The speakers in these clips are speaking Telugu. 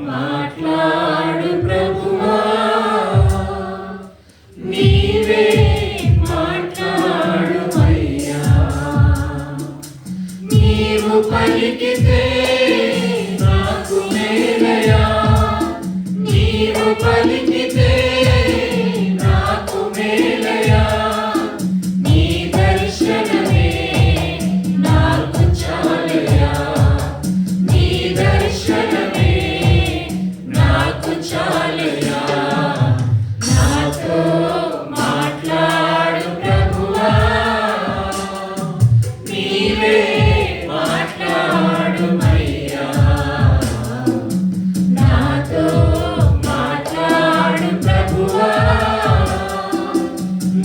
మాట్లాడు ప్రభువా, నీవే మాట్లాడుమయ్యా. నీవు పలికితే నాకు మేలయా, నీవు పలికితే నాకు మేలయా. నీ దర్శనమే నాకు చాలయా, నీ దర్శనమే నాకు చాలయా. నాతో మాట్లాడు ప్రభువా, నీవే మాట్లాడుమయ్యా. నాతో మాట్లాడు ప్రభువా,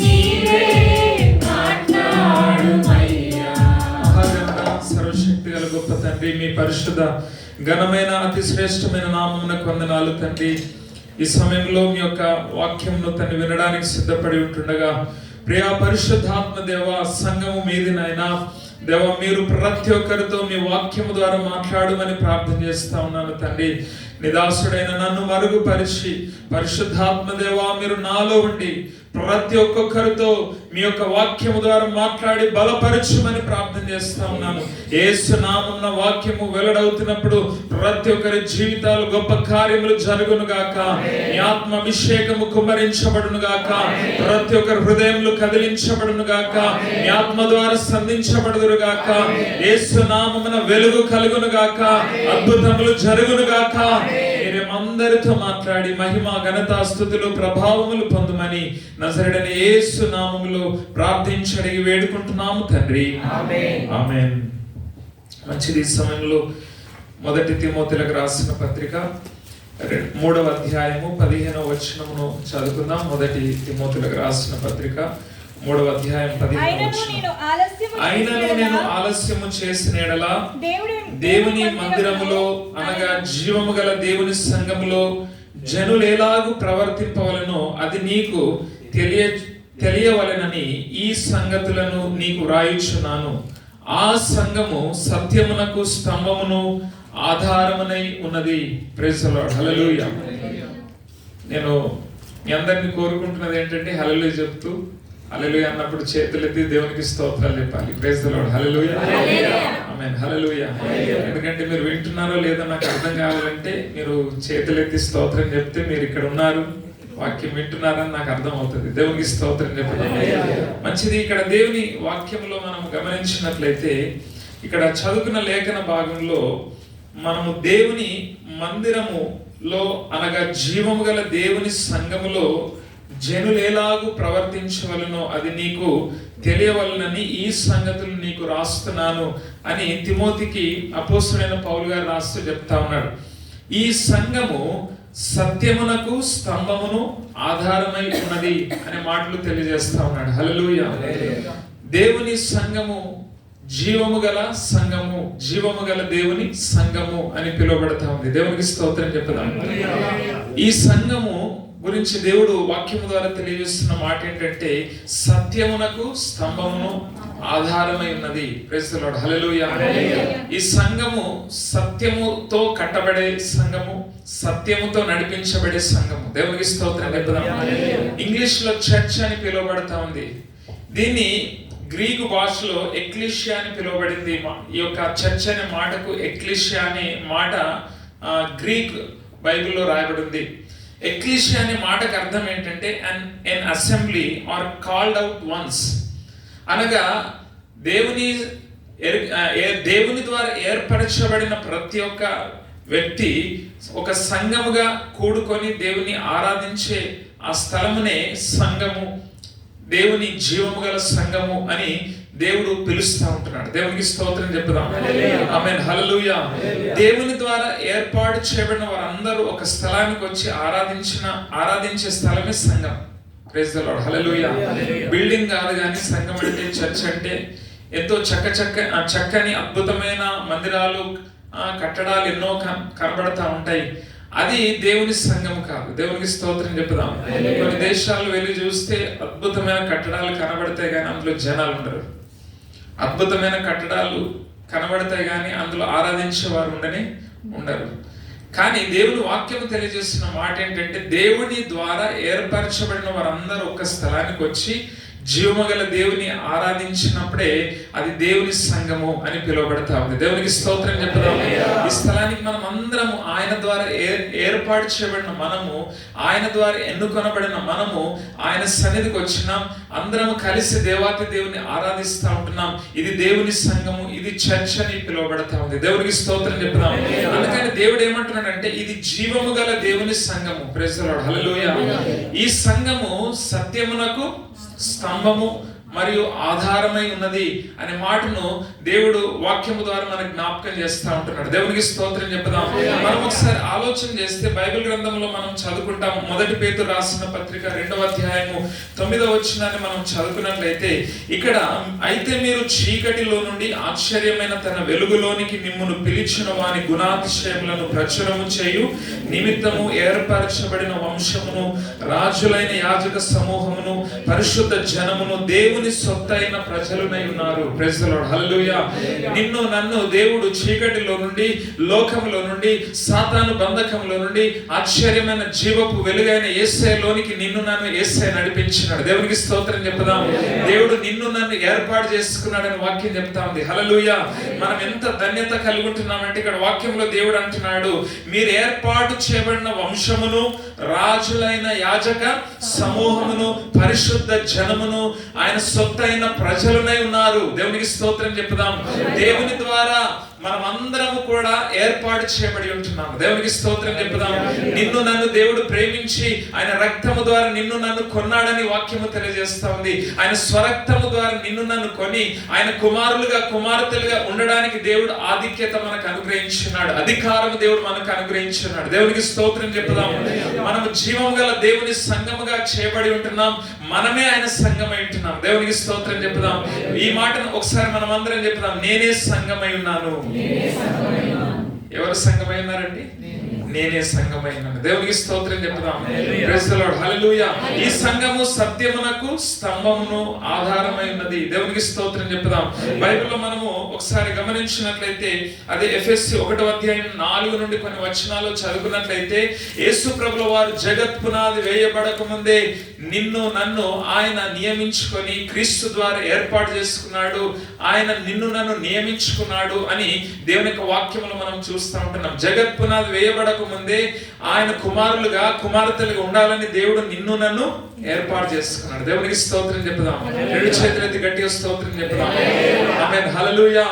నీవే మాట్లాడుమయ్యా. సర్వశక్తి గల గొప్ప తండ్రి, మీ పరిశుద్ధ ఘనమైన అతి శ్రేష్టమైన నామమునకు వందనాలు తండ్రి. ఈ సమయంలో మీ యొక్క వాక్యమును తండ్రి వినడానికి సిద్ధపడి ఉంటుండగా ప్రియా పరిశుద్ధాత్మ దేవ, సంఘము మీది నాయనా దేవ, మీరు ప్రతి ఒక్కరితో మీ వాక్యము ద్వారా మాట్లాడమని ప్రార్థన చేస్తా ఉన్నాను తండ్రి. నిదాసుడైన నన్ను మరుగుపరిచి పరిశుద్ధాత్మ దేవ, మీరు నాలో ఉండి ప్రతి ఒక్కొక్కరితో మీ యొక్క వాక్యము ద్వారా మాట్లాడి బలపరచుమని ప్రార్థన చేస్తా ఉన్నాను. యేసు నామమున వాక్యము వెల్లడవుతున్నప్పుడు ప్రతి ఒక్కరి జీవితాలు గొప్ప కార్యములు జరుగును గాక, మీ ఆత్మ అభిషేకము కుమ్మరించబడును గాక, ప్రతి ఒక్కరి హృదయములు కదిలించబడును గాక, మీ ఆత్మ ద్వారా సంధించబడును గాక, యేసు నామమున వెలుగు కలుగును గాక, అద్భుతములు జరుగును గాక. అందరితో మాట్లాడి మహిమ ఘనత స్తుతులు ప్రభావములు పొందుమని నజరేయుడైన యేసు నామములో ప్రార్థించి అడిగి వేడుకుంటున్నాము తండ్రి, ఆమేన్. మంచిది. ఈ సమయంలో మొదటి తిమోతిలకు రాసిన పత్రిక 3వ అధ్యాయము 15వ వచనమును చదువుకుందాం. మొదటి తిమోతిలకు రాసిన పత్రిక 3వ అధ్యాయం 15వ వచనం. అయినను నేను ఆలస్యము చేసిన యెడల దేవుని మందిరములో అనగా జీవము గల దేవుని సంఘములో జనులు ఎలాగూ ప్రవర్తింపవలెనో అది నీకు తెలియవలెనని ఈ సంగతులను నీకు రాయుచున్నాను. ఆ సంఘము సత్యమునకు స్తంభమును ఆధారమునై ఉన్నది. Praise the lord. హల్లెలూయా. నేను మీ అందరిని కోరుకుంటున్నది ఏంటంటే హల్లెలూయా చెప్తూ హల్లెలూయా అన్నప్పుడు చేతులెత్తి దేవునికి స్తోత్రాలు చెప్పాలి. Praise the lord. Hallelujah, amen, hallelujah. ఎందుకంటే మీరు వింటున్నారో లేదో నాకు అర్థం కావాలంటే మీరు చేతులెత్తి స్తోత్రం చెప్తే మీరు ఇక్కడ ఉన్నారు, వాక్యం వింటున్నారని నాకు అర్థం అవుతుంది. దేవునికి స్తోత్రం చెప్పడం మంచిది. ఇక్కడ దేవుని వాక్యంలో మనం గమనించినట్లయితే ఇక్కడ చదువుకున్న లేఖన భాగంలో మనము దేవుని మందిరములో అనగా జీవము గల దేవుని సంఘములో జనులు ఎలాగూ ప్రవర్తించవలనో అది నీకు తెలియవలనని ఈ సంగతులు నీకు రాస్తున్నాను అని తిమోతికి అపోస్తలుడైన పౌలు గారు రాస్తూ చెప్తా ఉన్నాడు. ఈ సంఘము సత్యమునకు స్తంభమును ఆధారమై ఉన్నది అనే మాటలు తెలియజేస్తా ఉన్నాడు. హల్లెలూయా. దేవుని సంఘము జీవము గల సంఘము, జీవము గల దేవుని సంఘము అని పిలువబడతా ఉంది. దేవునికి స్తోత్రం చెప్తాం. ఈ సంఘము గురించి దేవుడు వాక్యము ద్వారా తెలియజేస్తున్న మాట ఏంటంటే సత్యమునకు స్తంభమును ఆధారమై ఉన్నది. Praise the lord. హల్లెలూయా. ఈ సంఘము సత్యముతో కట్టబడే సంఘము, సత్యముతో నడిపించబడే సంఘము. దేవునికి స్తోత్రం చెప్తాం. ఇంగ్లీష్ లో చర్చ్ అని పిలువబడతా ఉంది. దీన్ని గ్రీకు భాషలో ఎక్లీషియా అని పిలువబడింది. ఈ యొక్క చర్చ్ అనే మాటకు ఎక్లీషియా అనే మాట గ్రీక్ బైబిల్లో రాయబడింది. ఎక్లీషియా అనే మాటకు అర్థం ఏంటంటే an assembly or called out ones, అనగా దేవుని ద్వారా ఏర్పరచబడిన ప్రతి ఒక్క వ్యక్తి ఒక సంఘముగా కూడుకొని దేవుని ఆరాధించే ఆ స్థలమునే సంఘము, దేవుని జీవము గల సంఘము అని దేవుడు పిలుస్తా ఉంటున్నాడు. దేవునికి స్తోత్రం చెప్పుదాం. ఆమేన్, హల్లెలూయా. దేవుని ద్వారా ఏర్పాటు చేయబడిన వారందరూ ఒక స్థలానికి వచ్చి ఆరాధించే స్థలమే సంఘం. Praise the lord. Hallelujah. Building కాదు కానీ సంఘం అంటే, చర్చ్ అంటే ఎంతో చక్కని అద్భుతమైన మందిరాలు, కట్టడాలు ఎన్నో కనబడతా ఉంటాయి. అది దేవుని సంఘం కాదు. దేవునికి స్తోత్రం చెప్పుదాం. కొన్ని దేశాలు వెళ్ళి చూస్తే అద్భుతమైన కట్టడాలు కనబడతాయి కానీ అందులో జనాలు ఉండరు. అద్భుతమైన కట్టడాలు కనబడతాయి కానీ అందులో ఆరాధించే వారు ఉండరు. కానీ దేవుని వాక్యం తెలియజేస్తున్న మాట ఏంటంటే దేవుని ద్వారా ఏర్పరచబడిన వారందరూ ఒక స్థలానికి వచ్చి జీవమగల దేవుని ఆరాధించినప్పుడే అది దేవుని సంఘము అని పిలువబడతా ఉంది. దేవునికి స్తోత్రం చెప్పుదాం. ఈ స్థలానికి మనం అందరము ఆయన ద్వారా ఏర్పాటు చేయబడిన మనము, ఆయన ద్వారా ఎన్నుకొనబడిన మనము ఆయన సన్నిధికి వచ్చినాం. అందరము కలిసి దేవాతి దేవుని ఆరాధిస్తూ ఉంటున్నాం. ఇది దేవుని సంఘము, ఇది చర్చ్ అని పిలువబడతా ఉంది. దేవునికి స్తోత్రం చెప్పుదాం. అందుకని దేవుడు ఏమంటున్నాడంటే ఇది జీవము గల దేవుని సంఘము. Praise the lord, hallelujah. ఈ సంఘము సత్యమునకు స్తంభము మరియు ఆధారమై ఉన్నది అనే మాటను దేవుడు వాక్యము ద్వారా మనకు జ్ఞాపకం చేస్తూ ఉంటున్నాడు. దేవునికి స్తోత్రం చెప్పుదాం. మనం ఒకసారి ఆలోచన చేస్తే బైబిల్ గ్రంథంలో మనం చదువుకుంటాం. మొదటి పేతురు రాసిన పత్రిక 2వ అధ్యాయము 9వ వచనాన్ని మనం చదువుకున్నట్లయితే ఇక్కడ అయితే మీరు చీకటిలో నుండి ఆశ్చర్యమైన తన వెలుగులోనికి మిమ్మును పిలిచిన వాని గుణాతిశయములను ప్రచురము చేయు నిమిత్తము ఏర్పరచబడిన వంశమును, రాజులైన యాజక సమూహమును, పరిశుద్ధ జనమును, దేవుని సొత్తైన ప్రజలునై ఉన్నారు. ప్రైజ్ ది లార్డ్, హల్లెలూయా. నిన్ను నన్ను దేవుడు చీకటిలో నుండి, లోకములో నుండి, సాతాను బంధకంలో నుండి ఆశ్చర్యమైన జీవపు వెలుగైన యేసయ్యలోనికి నిన్ను నన్ను యేసయ్య నడిపించినాడు. దేవునికి స్తోత్రం చెప్పుదాం. దేవుడు నిన్ను నన్ను ఏర్పాటు చేసుకున్నాడని వాక్యం చెప్తా ఉంది. హల్లెలూయా. మనం ఎంత ధన్యత కలిగి ఉంటున్నామంటే ఇక్కడ వాక్యంలో దేవుడు అంటున్నాడు, మీరు ఏర్పాటు చేయబడిన వంశమును, రాజులైన యాజక సమూహమును, పరిశుద్ధ జనమును, ఆయన సొత్తైన ప్రజలునై ఉన్నారు. దేవునికి స్తోత్రం చెప్పుదాం. దేవుని ద్వారా మనం అందరము కూడా ఏర్పాటు చేయబడి ఉంటున్నాము. దేవునికి స్తోత్రం చెప్పుదాం. నిన్ను నన్ను దేవుడు ప్రేమించి ఆయన రక్తము ద్వారా నిన్ను నన్ను కొన్నాడని వాక్యము తెలియజేస్తా ఉంది. ఆయన స్వరక్తము ద్వారా నిన్ను నన్ను కొని ఆయన కుమారులుగా, కుమార్తెలుగా ఉండడానికి దేవుడు ఆధిక్యత మనకు అనుగ్రహించున్నాడు. అధికారము దేవుడు మనకు అనుగ్రహించున్నాడు. దేవునికి స్తోత్రం చెప్పుదాం. మనము జీవము గల దేవుని సంఘముగా చేయబడి ఉంటున్నాం. మనమే ఆయన సంఘమై ఉంటున్నాం. దేవునికి స్తోత్రం చెప్పుదాం. ఈ మాటను ఒకసారి మనం అందరం చెప్పుదాం. నేనే సంఘమై ఉన్నాను. ఎవరు సంఘమై ఉన్నారండి? నేనే సంఘమై ఉన్నాను. దేవునికి స్తోత్రం చెప్పుదాం. Praise the lord, hallelujah. ఈ సంఘము సత్యమునకు స్తంభమును ఆధారమై ఉన్నది. దేవునికి స్తోత్రం చెప్పుదాం. బైబిల్లో మనము ఒకసారి గమనించినట్లయితే అదే ఎఫెసీ 1వ అధ్యాయం 4 నుండి కొన్ని వచనాలు చదువుకున్నట్లయితే యేసు ప్రభుల వారు జగత్ పునాది వేయబడక ముందే నిన్ను నన్ను ఆయన నియమించుకొని క్రీస్తు ద్వారా ఏర్పాటు చేసుకున్నాడు. ఆయన నిన్ను నన్ను నియమించుకున్నాడు అని దేవుని యొక్క వాక్యములు మనం చూస్తూ ఉంటున్నాం. జగత్ పునాది వేయబడక ముందే ఆయన కుమారులుగా, కుమార్తెలుగా ఉండాలని దేవుడు నిన్ను నన్ను ఏర్పాటు చేసుకున్నాడు. దేవునికి స్తోత్రం చెప్పుదాం. రెండు చేతులెత్తి గట్టిగా స్తోత్రం చెప్పుదాం. ఆమేన్, హల్లెలూయా.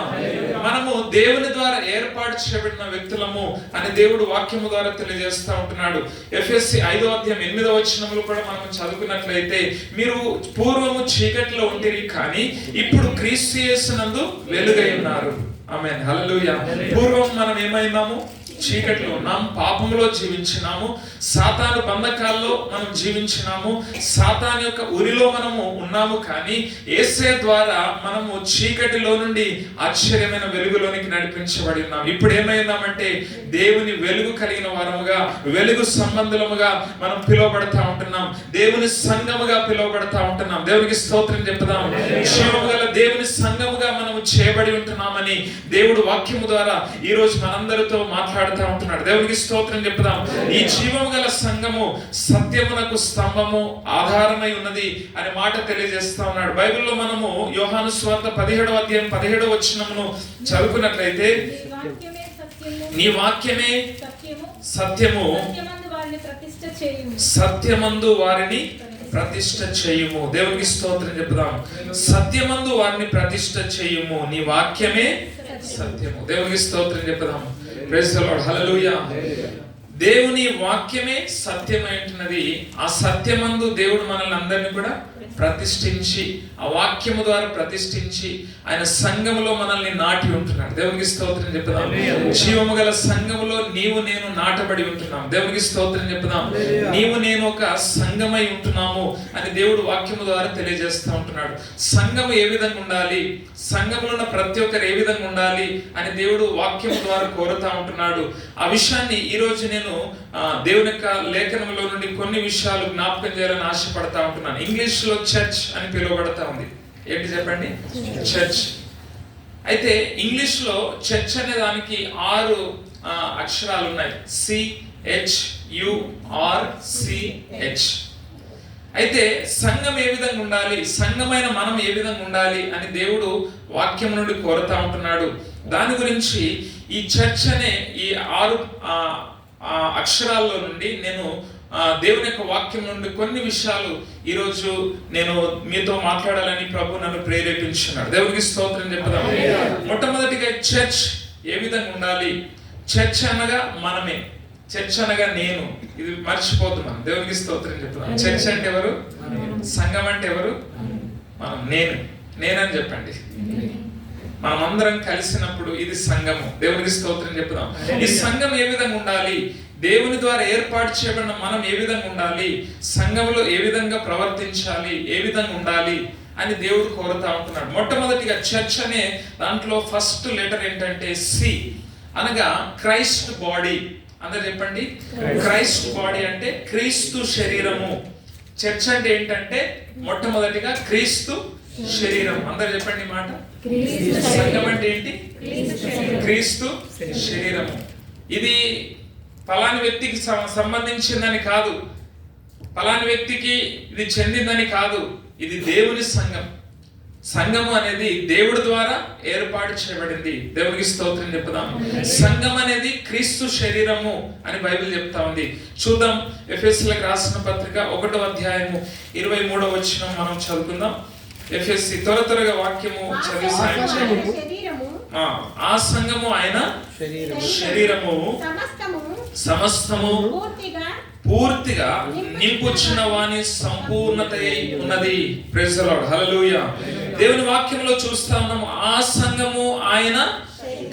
మనము దేవుని ద్వారా ఏర్పాటు చేయబడిన వ్యక్తులము అని దేవుడు వాక్యము ద్వారా తెలియజేస్తూ ఉంటున్నాడు. ఎఫెసీ 5వ అధ్యాయం 8వ వచనములు కూడా మనం చదువుకున్నట్లయితే మీరు పూర్వము చీకటిలో ఉంటిరి కానీ ఇప్పుడు క్రీస్తు యేసునందు వెలుగై ఉన్నారు. ఆమేన్, హల్లెలూయా. పూర్వం మనం ఏమైనాము? చీకటిలో ఉన్నాం, పాపంలో జీవించినాము, సాతాను బంధకాల్లో మనం జీవించినాము, సాతాను యొక్క ఉరిలో మనము ఉన్నాము. కానీ యేసయ్య ద్వారా మనము చీకటిలో నుండి ఆశ్చర్యమైన వెలుగులోనికి నడిపించబడి ఉన్నాం. ఇప్పుడు ఏమైనామంటే దేవుని వెలుగు కలిగిన వారముగా, వెలుగు సంబంధులముగా మనం పిలువబడతా ఉంటున్నాం. దేవుని సంఘముగా పిలువబడతా ఉంటున్నాం. దేవునికి స్తోత్రం చెప్పుదాం. జీవము గల దేవుని సంఘముగా మనము చేయబడి ఉంటున్నామని దేవుడు వాక్యము ద్వారా ఈ రోజు మనందరితో మాట్లాడుతూ ఉంటున్నాడు. దేవునికి స్తోత్రం చెప్పుదాం. ఈ జీవము గల సంఘము సత్యమునకు స్తంభము ఆధారమై ఉన్నది అనే మాట తెలియజేస్తా ఉన్నాడు. బైబిల్లో మనము యోహాను సువార్త 17వ అధ్యాయం 17వ వచనమును చదువుకున్నట్లయితే నీ వాక్యమే సత్యము, సత్యమందు వారిని ప్రతిష్ఠ చేయుము. దేవునికి స్తోత్రం చెప్పుదాం. సత్యమందు వారిని ప్రతిష్ఠ చేయుము. నీ వాక్యమే సత్యము. దేవునికి స్తోత్రం చెప్పుదాం. ప్రైజ్ ది లార్డ్, హల్లెలూయా. దేవుని వాక్యమే సత్యమై ఉంటున్నది. ఆ సత్యమందు దేవుడు మనల్ని అందరినీ కూడా ప్రతిష్ఠించి, ఆ వాక్యము ద్వారా ప్రతిష్ఠించి ఆయన సంఘములో మనల్ని నాటి ఉంటున్నాడు. దేవునికి స్తోత్రం చెప్పుదాం. జీవము గల సంఘములో నీవు నేను నాటబడి ఉంటున్నాం. దేవునికి స్తోత్రం చెప్పుదాం. నీవు నేను ఒక సంఘమై ఉంటున్నాము అని దేవుడు వాక్యము ద్వారా తెలియజేస్తూ ఉంటున్నాడు. సంఘము ఏ విధంగా ఉండాలి, సంఘములో ఉన్న ప్రతి ఒక్కరు ఏ విధంగా ఉండాలి అని దేవుడు వాక్యము ద్వారా కోరుతా ఉంటున్నాడు. ఆ విషయాన్ని ఈ రోజు నేను దేవుని యొక్క లేఖనంలో నుండి కొన్ని విషయాలు జ్ఞాపకం చేయాలని ఆశపడతా ఉంటున్నాను. ఇంగ్లీష్ లో చర్చ్ అని పిలువబడతా ఉంది. ఏంటి చెప్పండి? చర్చ్. అయితే ఇంగ్లీష్ లో చర్చ్ అనే దానికి 6 అక్షరాలు ఉన్నాయి, CHURCH. అయితే సంఘం ఏ విధంగా ఉండాలి, సంఘమైన మనం ఏ విధంగా ఉండాలి అని దేవుడు వాక్యం నుండి కోరుతా ఉంటున్నాడు. దాని గురించి ఈ చర్చ్ అనే ఈ 6 అక్షరాల్లో నుండి నేను దేవుని యొక్క వాక్యం నుండి కొన్ని విషయాలు ఈరోజు నేను మీతో మాట్లాడాలని ప్రభు నన్ను ప్రేరేపించున్నాడు. దేవునికి స్తోత్రం చెప్పుదాం. మొట్టమొదటిగా చర్చ్ ఏ విధంగా ఉండాలి. చర్చ్ అనగా మనమే, చర్చ్ అనగా నేను, ఇది మర్చిపోతున్నాం. దేవునికి స్తోత్రం చెప్తున్నాం. చర్చ్ అంటే ఎవరు, సంఘం అంటే ఎవరు, మనం, నేనని చెప్పండి. మనం అందరం కలిసినప్పుడు ఇది సంఘము. దేవునికి స్తోత్రం చెప్తాం. ఈ సంఘం ఏ విధంగా ఉండాలి, దేవుని ద్వారా ఏర్పాటు చేయబడిన మనం ఏ విధంగా ఉండాలి, సంఘంలో ఏ విధంగా ప్రవర్తించాలి, ఏ విధంగా ఉండాలి అని దేవుడు కోరుతా ఉంటున్నాడు. మొట్టమొదటిగా చర్చ్ అనే దాంట్లో ఫస్ట్ లెటర్ ఏంటంటే C అనగా క్రైస్ట్ బాడీ. అందరు చెప్పండి, క్రైస్ట్ బాడీ అంటే క్రీస్తు శరీరము. చర్చ్ అంటే ఏంటంటే మొట్టమొదటిగా క్రీస్తు శరీరం. అందరు చెప్పండి మాట. సంఘం అంటే ఏంటి, క్రీస్తు శరీరము. ఇది ఫలాని వ్యక్తికి సంబంధించిందని కాదు, ఫలాని వ్యక్తికి ఇది చెందిందని కాదు, ఇది దేవుని సంఘం. సంఘము అనేది దేవుడి ద్వారా ఏర్పాటు చేయబడింది. దేవునికి స్తోత్రం చెప్పుదాం. సంఘం అనేది క్రీస్తు శరీరము అని బైబిల్ చెప్తా ఉంది. చూద్దాం, ఎఫెసీయులకు రాసిన పత్రిక 1వ అధ్యాయము 23వ వచనం మనం చదువుకుందాం. ఎఫెసీ త్వరగా వాక్యము చదివి సాయం చేయండి. ఆ సంఘము ఆయన శరీరము సమస్తము పూర్తిగా నింపుచున్న వాని సంపూర్ణత ఉన్నది. ప్రైజ్ ది లార్డ్, హల్లెలూయా. దేవుని వాక్యంలో చూస్తా ఉన్నాము, ఆ సంఘము ఆయన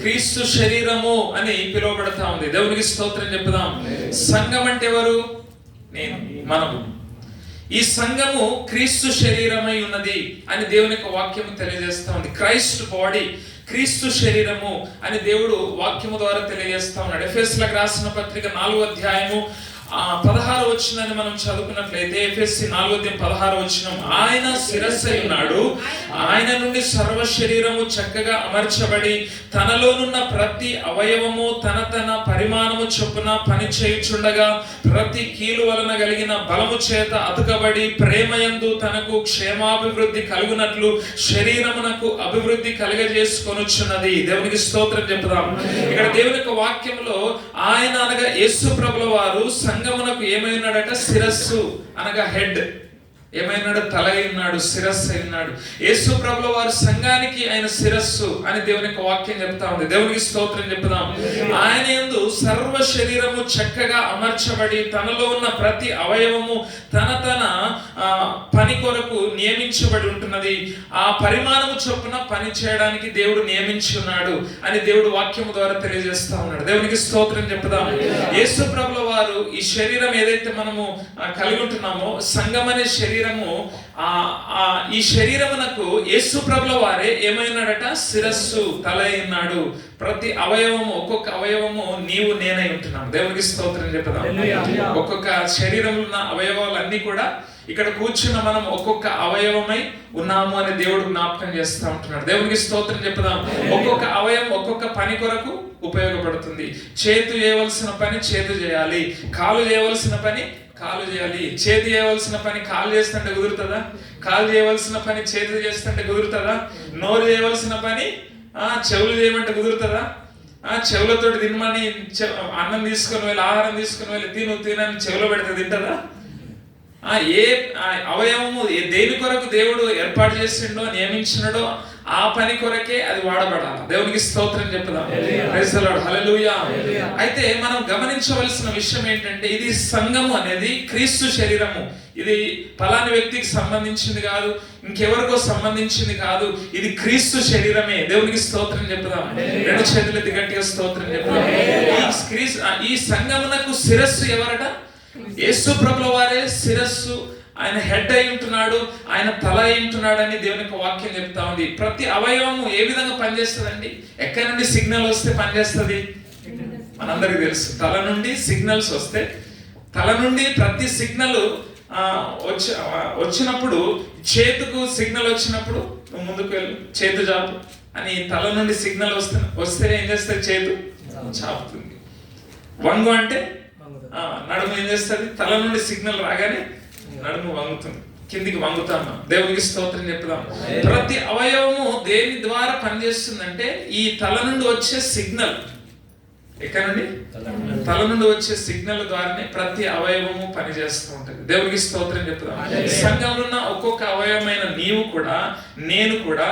క్రీస్తు శరీరము అని పిలువబడతా ఉంది. దేవునికి స్తోత్రం చెప్పుదాం. సంఘం అంటే ఎవరు, నేను, మనము. ఈ సంఘము క్రీస్తు శరీరమై ఉన్నది అని దేవుని యొక్క వాక్యము తెలియజేస్తా ఉంది. క్రైస్ట్ బాడీ, క్రీస్తు శరీరము అని దేవుడు వాక్యము ద్వారా తెలియజేస్తా ఉన్నాడు. ఎఫెసీయులకు రాసిన పత్రిక 4వ అధ్యాయము 16వ వచనాన్ని మనం చదువుకున్నట్లయితే, ఎఫెసీ 4:16 వచనం, ఆయన శిరస్సు ఉన్నాడు, ఆయన నుండి సర్వ శరీరము చక్కగా అమర్చబడి తనలోనున్న ప్రతి అవయవము తన పరిమాణము చొప్పున పని చేయుచుండగా ప్రతి కీలు వలన కలిగిన బలము చేత అతుకబడి ప్రేమయందు తనకు క్షేమాభివృద్ధి కలుగునట్లు శరీరమునకు అభివృద్ధి కలుగజేసుకొనుచున్నది. దేవునికి స్తోత్రం చెప్పుదాం. ఇక్కడ దేవుని యొక్క వాక్యంలో ఆయన అనగా యేసు ప్రభుల వారు సంఘమునకు ఏమైనాడట, శిరస్సు అనగా హెడ్. ఏమైనాడు, తల ఉన్నాడు, శిరస్సు అయినాడు. యేసు ప్రభుల వారు సంఘానికి ఆయన శిరస్సు అని దేవుని యొక్క వాక్యం చెప్తా ఉంది. దేవునికి స్తోత్రం చెప్పుదాం. ఆయన యందు సర్వ శరీరము చక్కగా అమర్చబడి తనలో ఉన్న ప్రతి అవయవము తన పని కొరకు నియమించబడి ఉంటున్నది. ఆ పరిమాణము చొప్పున పని చేయడానికి దేవుడు నియమించి ఉన్నాడు అని దేవుడు వాక్యము ద్వారా తెలియజేస్తా ఉన్నాడు. దేవునికి స్తోత్రం చెప్పుదాం. యేసు ప్రభుల వారు ఈ శరీరం ఏదైతే మనము కలిగి ఉంటున్నామో, సంఘం అనే శరీరము, ఈ శరీరమునకు యేసు ప్రభుల వారే ఏమైనాడట, శిరస్సు, తల అయినాడు. ప్రతి అవయవము, ఒక్కొక్క అవయవము నీవు నేనై ఉంటున్నాం. దేవునికి స్తోత్రం చెప్పుదాం. ఒక్కొక్క శరీరంలో ఉన్న అవయవాలన్నీ కూడా ఇక్కడ కూర్చున్న మనం ఒక్కొక్క అవయవమై ఉన్నాము అని దేవుడు జ్ఞాపకం చేస్తూ ఉంటున్నాడు. దేవునికి స్తోత్రం చెప్పుదాం. ఒక్కొక్క అవయవం ఒక్కొక్క పని కొరకు ఉపయోగపడుతుంది. చేతు చేయవలసిన పని చేతు చేయాలి, కాలు చేయవలసిన పని కాలు చేయాలి. చేతి చేయవలసిన పని కాలు చేస్తుంటే కుదురుతుందా? కాలు చేయవలసిన పని చేతి చేస్తుంటే కుదురుతుందా? నోరు చేయవలసిన పని చెవులు చేయమంటే కుదురుతుందా? చెవులతోటి తినమని అన్నం తీసుకుని వెళ్ళి, ఆహారం తీసుకుని వెళ్ళి తినని చెవులో పెడితే తింటదా? ఏ అవయవము దేని కొరకు దేవుడు ఏర్పాటు చేసిండో, నియమించినడో ఆ పని కొరకే అది వాడబడాలి. దేవునికి స్తోత్రం చెప్పుదాం. ప్రైజ్ ది లార్డ్, హల్లెలూయా. అయితే మనం గమనించవలసిన విషయం ఏంటంటే, ఇది సంఘము అనేది క్రీస్తు శరీరము. ఇది ఫలాని వ్యక్తికి సంబంధించింది కాదు, ఇంకెవరికో సంబంధించింది కాదు, ఇది క్రీస్తు శరీరమే. దేవునికి స్తోత్రం చెప్పుదాం. రెండు చేతులెత్తి గట్టిగా స్తోత్రం చెప్పుదాం. ఈ సంఘమునకు శిరస్సు ఎవరట? యేసు ప్రభుల వారే శిరస్సు. ఆయన హెడ్ అయి ఉంటున్నాడు, ఆయన తల అయి ఉంటున్నాడు అని దేవుని యొక్క వాక్యం చెప్తా ఉంది. ప్రతి అవయవము ఏ విధంగా పనిచేస్తుందండి? ఎక్కడి నుండి సిగ్నల్ వస్తే పనిచేస్తుంది మనందరికీ తెలుసు. తల నుండి సిగ్నల్స్ వస్తే, తల నుండి ప్రతి సిగ్నల్ వచ్చినప్పుడు, చేతుకు సిగ్నల్ వచ్చినప్పుడు నువ్వు ముందుకు వెళ్ళు, చేతు చాపు అని తల నుండి సిగ్నల్ వస్తే ఏం చేస్తుంది? చేతు చాపుతుంది. వంగు అంటే నడుము ఏం చేస్తుంది? తల నుండి సిగ్నల్ రాగానే నడుము వంగుతుంది, కిందికి వంగుతాం మనం. దేవునికి స్తోత్రం చెప్తాం. ప్రతి అవయవము దేని ద్వారా పనిచేస్తుందంటే ఈ తల నుండి వచ్చే సిగ్నల్. ఎక్కడ నుండి? తల నుండి వచ్చే సిగ్నల్ ద్వారానే ప్రతి అవయవము పనిచేస్తూ ఉంటుంది. దేవునికి స్తోత్రం చెప్తాం. సంఘంలో ఉన్న ఒక్కొక్క అవయవమైన నీవు కూడా, నేను కూడా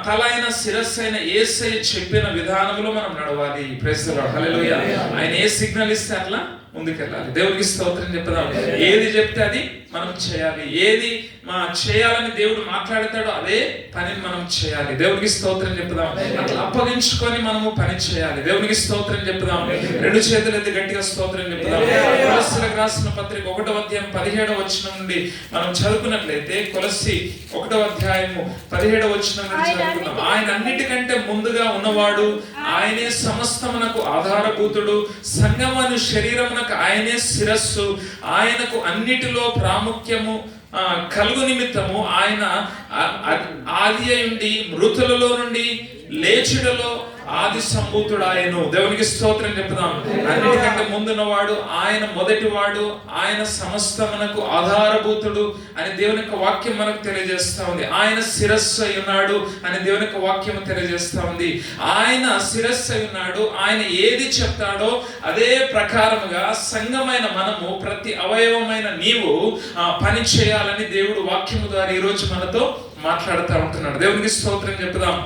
తల అయిన శిరస్సు అయిన యేసయ్య చెప్పిన విధానంలో మనం నడవాలి. ప్రైజ్ ది లార్డ్, హల్లెలూయా. ఆయన ఏ సిగ్నల్ ఇస్తే అట్లా ముందుకెళ్ళాలి. దేవునికి స్తోత్రం చెప్తాం. ఏది చెప్తే అది మనం చేయాలి. ఏది చేయాలని దేవుడు మాట్లాడతాడో అదే పనిని మనం చేయాలి. దేవునికి స్తోత్రం చెప్తాం. అట్లా అప్పగించుకొని మనము పని చేయాలి. దేవునికి స్తోత్రం చెప్తాం. రెండు చేతులు ఎత్తి గట్టిగా స్తోత్రం చెప్తాం. కొలస్సీలకు రాసిన పత్రిక 1వ అధ్యాయం 17వ వచనం నుండి మనం చదువుకున్నట్లయితే, కొలస్సీ 1వ అధ్యాయము 17వ వచనం నుండి చదువుకున్నాం. ఆయన అన్నిటికంటే ముందుగా ఉన్నవాడు, ఆయనే సమస్తమునకు ఆధారభూతుడు, సంఘమను శరీరమునకు ఆయనే శిరస్సు, ఆయనకు అన్నిటిలో ప్రాముఖ్యము కలుగు నిమిత్తము ఆయన ఆది అయుండి మృతులలో నుండి లేచుడలో ఆది సంభూతుడాయను. దేవునికి స్తోత్రం చెప్తాం. అన్నిటికంటే ముందున్నవాడు, ఆయన మొదటివాడు, ఆయన సమస్తమునకు ఆధారభూతుడు అని దేవుని యొక్క వాక్యం మనకు తెలియజేస్తా ఉంది. ఆయన శిరస్సు అయి ఉన్నాడు అని దేవుని యొక్క వాక్యం తెలియజేస్తా ఉంది. ఆయన శిరస్సు అయి ఉన్నాడు. ఆయన ఏది చెప్తాడో అదే ప్రకారముగా సంఘమైన మనము, ప్రతి అవయవమైన నీవు పని చేయాలని దేవుడు వాక్యము ద్వారా ఈ రోజు మనతో మాట్లాడుతూ ఉంటున్నాడు. దేవునికి స్తోత్రం చెప్దాం.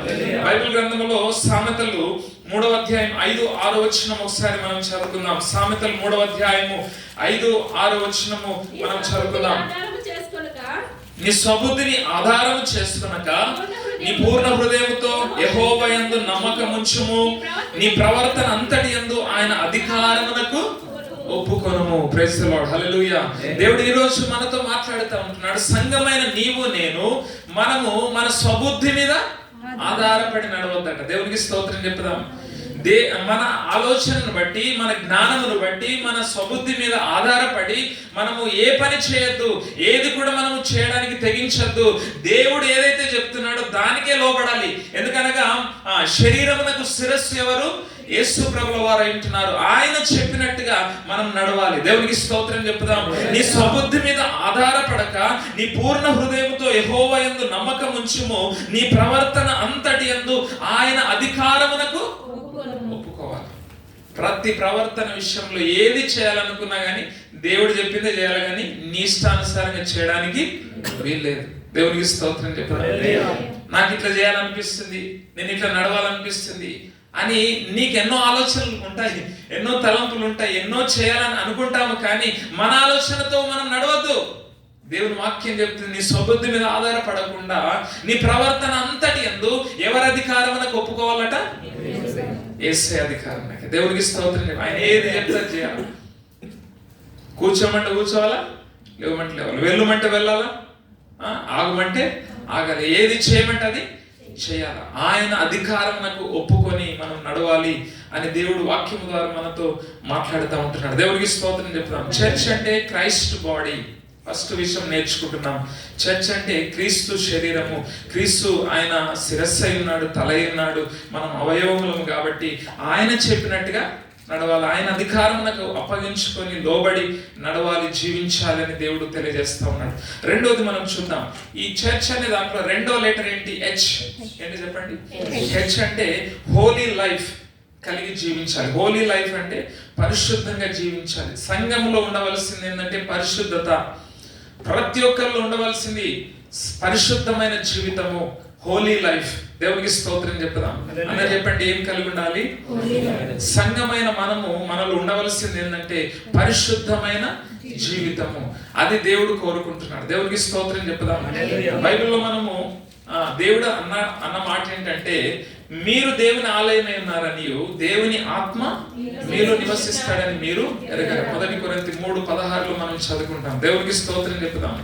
బైబిల్ గ్రంథంలో సామెతలు 3వ అధ్యాయం 5-6 వచనం ఒకసారి మనం చదువుకుందాం. సామెతలు 3వ అధ్యాయము 5-6 వచనము మనం చదువుకుందాం. నీ స్వబుద్ధిని ఆధారము చేసుకొనక నీ పూర్ణ హృదయముతో యెహోవా యందు నమ్మకముంచుము, నీ ప్రవర్తన అంతటి యందు ఆయన అధికారమునకు ఒప్పుకొనుము. ప్రైజ్ ది లార్డ్, హల్లెలూయా. దేవుడు ఈ రోజు మనతో మాట్లాడుతూ ఉంటున్నాడు. సంఘమైన నీవు నేను మనము మన స్వబుద్ధి మీద ఆధారపడి నడవద్దట. దేవునికి స్తోత్రం చెప్దాం. మన ఆలోచనను బట్టి, మన జ్ఞానమును బట్టి, మన స్వబుద్ధి మీద ఆధారపడి మనము ఏ పని చేయొద్దు, ఏది కూడా మనము చేయడానికి తెగించొద్దు. దేవుడు ఏదైతే చెప్తున్నాడో దానికే లోబడాలి. ఎందుకనగా శరీరమునకు శిరస్సు ఎవరు? యేసు ప్రభుల వారు అంటున్నారు. ఆయన చెప్పినట్టుగా మనం నడవాలి. దేవునికి స్తోత్రం చెప్దాం. నీ స్వబుద్ధి మీద ఆధారపడక నీ పూర్ణ హృదయంతో యెహోవా యందు నమ్మకం ఉంచుము, నీ ప్రవర్తన అంతటి యందు ఆయన అధికారమునకు ఒప్పుకోవాలి. ప్రతి ప్రవర్తన విషయంలో ఏది చేయాలనుకున్నా గానీ దేవుడు చెప్పిందే చేయాలి, కానీ నీ ఇష్టానుసారంగా చేయడానికి వీల్లేదు. దేవునికి స్తోత్రం చెప్తాను. నాకు ఇట్లా చేయాలనిపిస్తుంది, నేను ఇట్లా నడవాలనిపిస్తుంది అని నీకు ఎన్నో ఆలోచనలు ఉంటాయి, ఎన్నో తలంపులు ఉంటాయి, ఎన్నో చేయాలని అనుకుంటాము. కానీ మన ఆలోచనతో మనం నడవద్దు. దేవుని వాక్యం చెప్తుంది, నీ స్వబుద్ధి మీద ఆధారపడకుండా నీ ప్రవర్తన అంతటి యందు ఎవరి అధికారమునకు ఒప్పుకోవాలట? యేసయ్య అధికారం. దేవునికి స్తోత్రం. ఆయన ఏది చెప్తారు చేయాలి. కూర్చోమంటే కూర్చోవాలా, లేవమంటే లేవాలి, వెళ్ళమంటే వెళ్ళాలా, ఆగమంటే ఆగాలి, ఏది చేయమంటే అది చేయాలి. ఆయన అధికారమునకు ఒప్పుకొని మనం నడవాలి అని దేవుడు వాక్యం ద్వారా మనతో మాట్లాడుతూ ఉంటున్నాడు. దేవుడికి స్తోత్రం చెప్తాం. చర్చ్ అంటే క్రైస్ట్ బాడీ. ఫస్ట్ విషయం నేర్చుకుంటున్నాం. చర్చ్ అంటే క్రీస్తు శరీరము. క్రీస్తు ఆయన శిరస్సు అయి ఉన్నాడు, తల అయి ఉన్నాడు, మనం అవయవములము కాబట్టి ఆయన చెప్పినట్టుగా నడవాలి. ఆయన అధికారమునకు అప్పగించుకొని లోబడి నడవాలి, జీవించాలని దేవుడు తెలియజేస్తా ఉన్నాడు. రెండోది మనం చూద్దాం. ఈ చర్చ్ అనే దాంట్లో రెండో లెటర్ ఏంటి? హెచ్. ఏంటి చెప్పండి? హెచ్ అంటే హోలీ లైఫ్ కలిగి జీవించాలి. హోలీ లైఫ్ అంటే పరిశుద్ధంగా జీవించాలి. సంఘంలో ఉండవలసింది ఏంటంటే పరిశుద్ధత. ప్రతి ఒక్కరిలో ఉండవలసింది పరిశుద్ధమైన జీవితము, హోలీ లైఫ్. దేవునికి స్తోత్రం చెప్దాం. అన్న చెప్పండి, ఏం కలిగి ఉండాలి? సంఘమైన మనలో ఉండవలసింది ఏంటంటే పరిశుద్ధమైన జీవితము. అది దేవుడు కోరుకుంటున్నాడు. దేవునికి స్తోత్రం చెప్దాం. బైబిల్లో మనము దేవుడు అన్న మాట ఏంటంటే, మీరు దేవుని ఆలయమై ఉన్నారని, దేవుని ఆత్మ మీలో నివసిస్తాడని మీరు ఎరగరు. 1 కొరింథీ 3:16 మనం చదువుకుంటాం. దేవునికి స్తోత్రం చెప్దాం.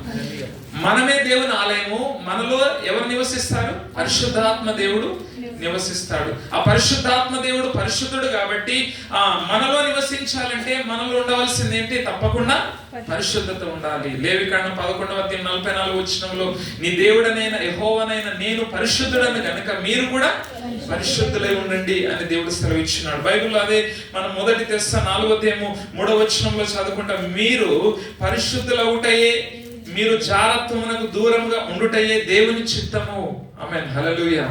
మనమే దేవుని ఆలయము. మనలో ఎవరు నివసిస్తారు? పరిశుద్ధాత్మ దేవుడు నివసిస్తాడు. ఆ పరిశుద్ధాత్మ దేవుడు పరిశుద్ధుడు కాబట్టి మనలో నివసించాలంటే మనలో ఉండవలసింది ఏంటి? తప్పకుండా పరిశుద్ధత ఉండాలి. లేవికాండం 11:44 నీ దేవుడనైన యెహోవానైన నేను పరిశుద్ధుడను గనుక మీరు కూడా పరిశుద్ధులై ఉండండి అని దేవుడు సెలవిచ్చినాడు. బైబిల్లో అదే మనం 1 తెస్స 4:3 చదువుకుంటాం. మీరు పరిశుద్ధులవుటయే, మీరు జారత్వమునకు దూరంగా ఉండుటయే దేవుని చిత్తము. ఆమేన్, హల్లెలూయా.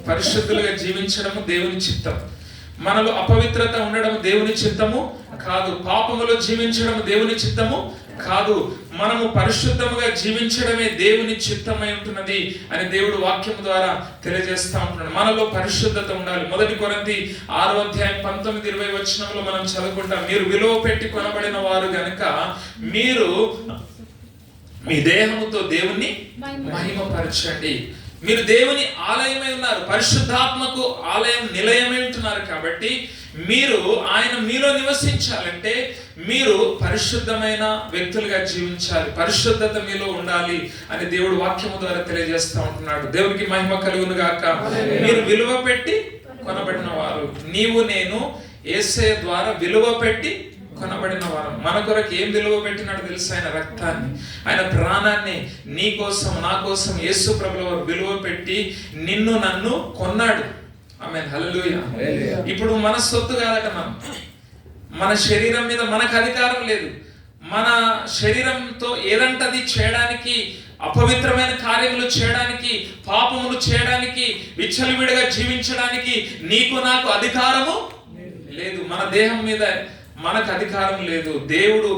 పరిశుద్ధులుగా జీవించడము దేవుని చిత్తం. మనలో అపవిత్రత ఉండడం దేవుని చిత్తము కాదు. పాపములో జీవించడం దేవుని చిత్తము కాదు. మనము పరిశుద్ధముగా జీవించడమే దేవుని చిత్తమై ఉంటున్నది అని దేవుడు వాక్యం ద్వారా తెలియజేస్తా ఉంటున్నాడు. మనలో పరిశుద్ధత ఉండాలి. 1 కొరింథీ 6:19-20 మనం చదువుకుంటాం. మీరు విలువ పెట్టి కొనబడిన వారు గనుక మీరు మీ దేహముతో దేవుణ్ణి మహిమపరచండి. మీరు దేవుని ఆలయమై ఉన్నారు. పరిశుద్ధాత్మకు ఆలయం నిలయమై ఉంటున్నారు. కాబట్టి మీరు ఆయన మీలో నివసించాలంటే మీరు పరిశుద్ధమైన వ్యక్తులుగా జీవించాలి. పరిశుద్ధత మీలో ఉండాలి అని దేవుడు వాక్యము ద్వారా తెలియజేస్తా ఉంటున్నాడు. దేవునికి మహిమ కలుగును గాక. మీరు విలువ పెట్టి కొనబడిన వారు. నీవు నేను యేసయ్య ద్వారా విలువ పెట్టి కొనబడిన వారు. మన కొరకు ఏం విలువ పెట్టినాడు తెలుసు? ఆయన రక్తాన్ని, ఆయన ప్రాణాన్ని నీ కోసం నా కోసం యేసు ప్రభుల వారు విలువ పెట్టి నిన్ను నన్ను కొన్నాడు. ఆమేన్, హల్లెలూయా. ఇప్పుడు మన సొత్తు కాదట. మన శరీరం మీద మనకు అధికారం లేదు. మన శరీరంతో ఏదంటది చేయడానికి, అపవిత్రమైన కార్యములు చేయడానికి, పాపములు చేయడానికి, విచ్చలవిడిగా జీవించడానికి నీకు నాకు అధికారము లేదు. మన దేహం మీద మనకు అధికారం లేదు. దేవుడు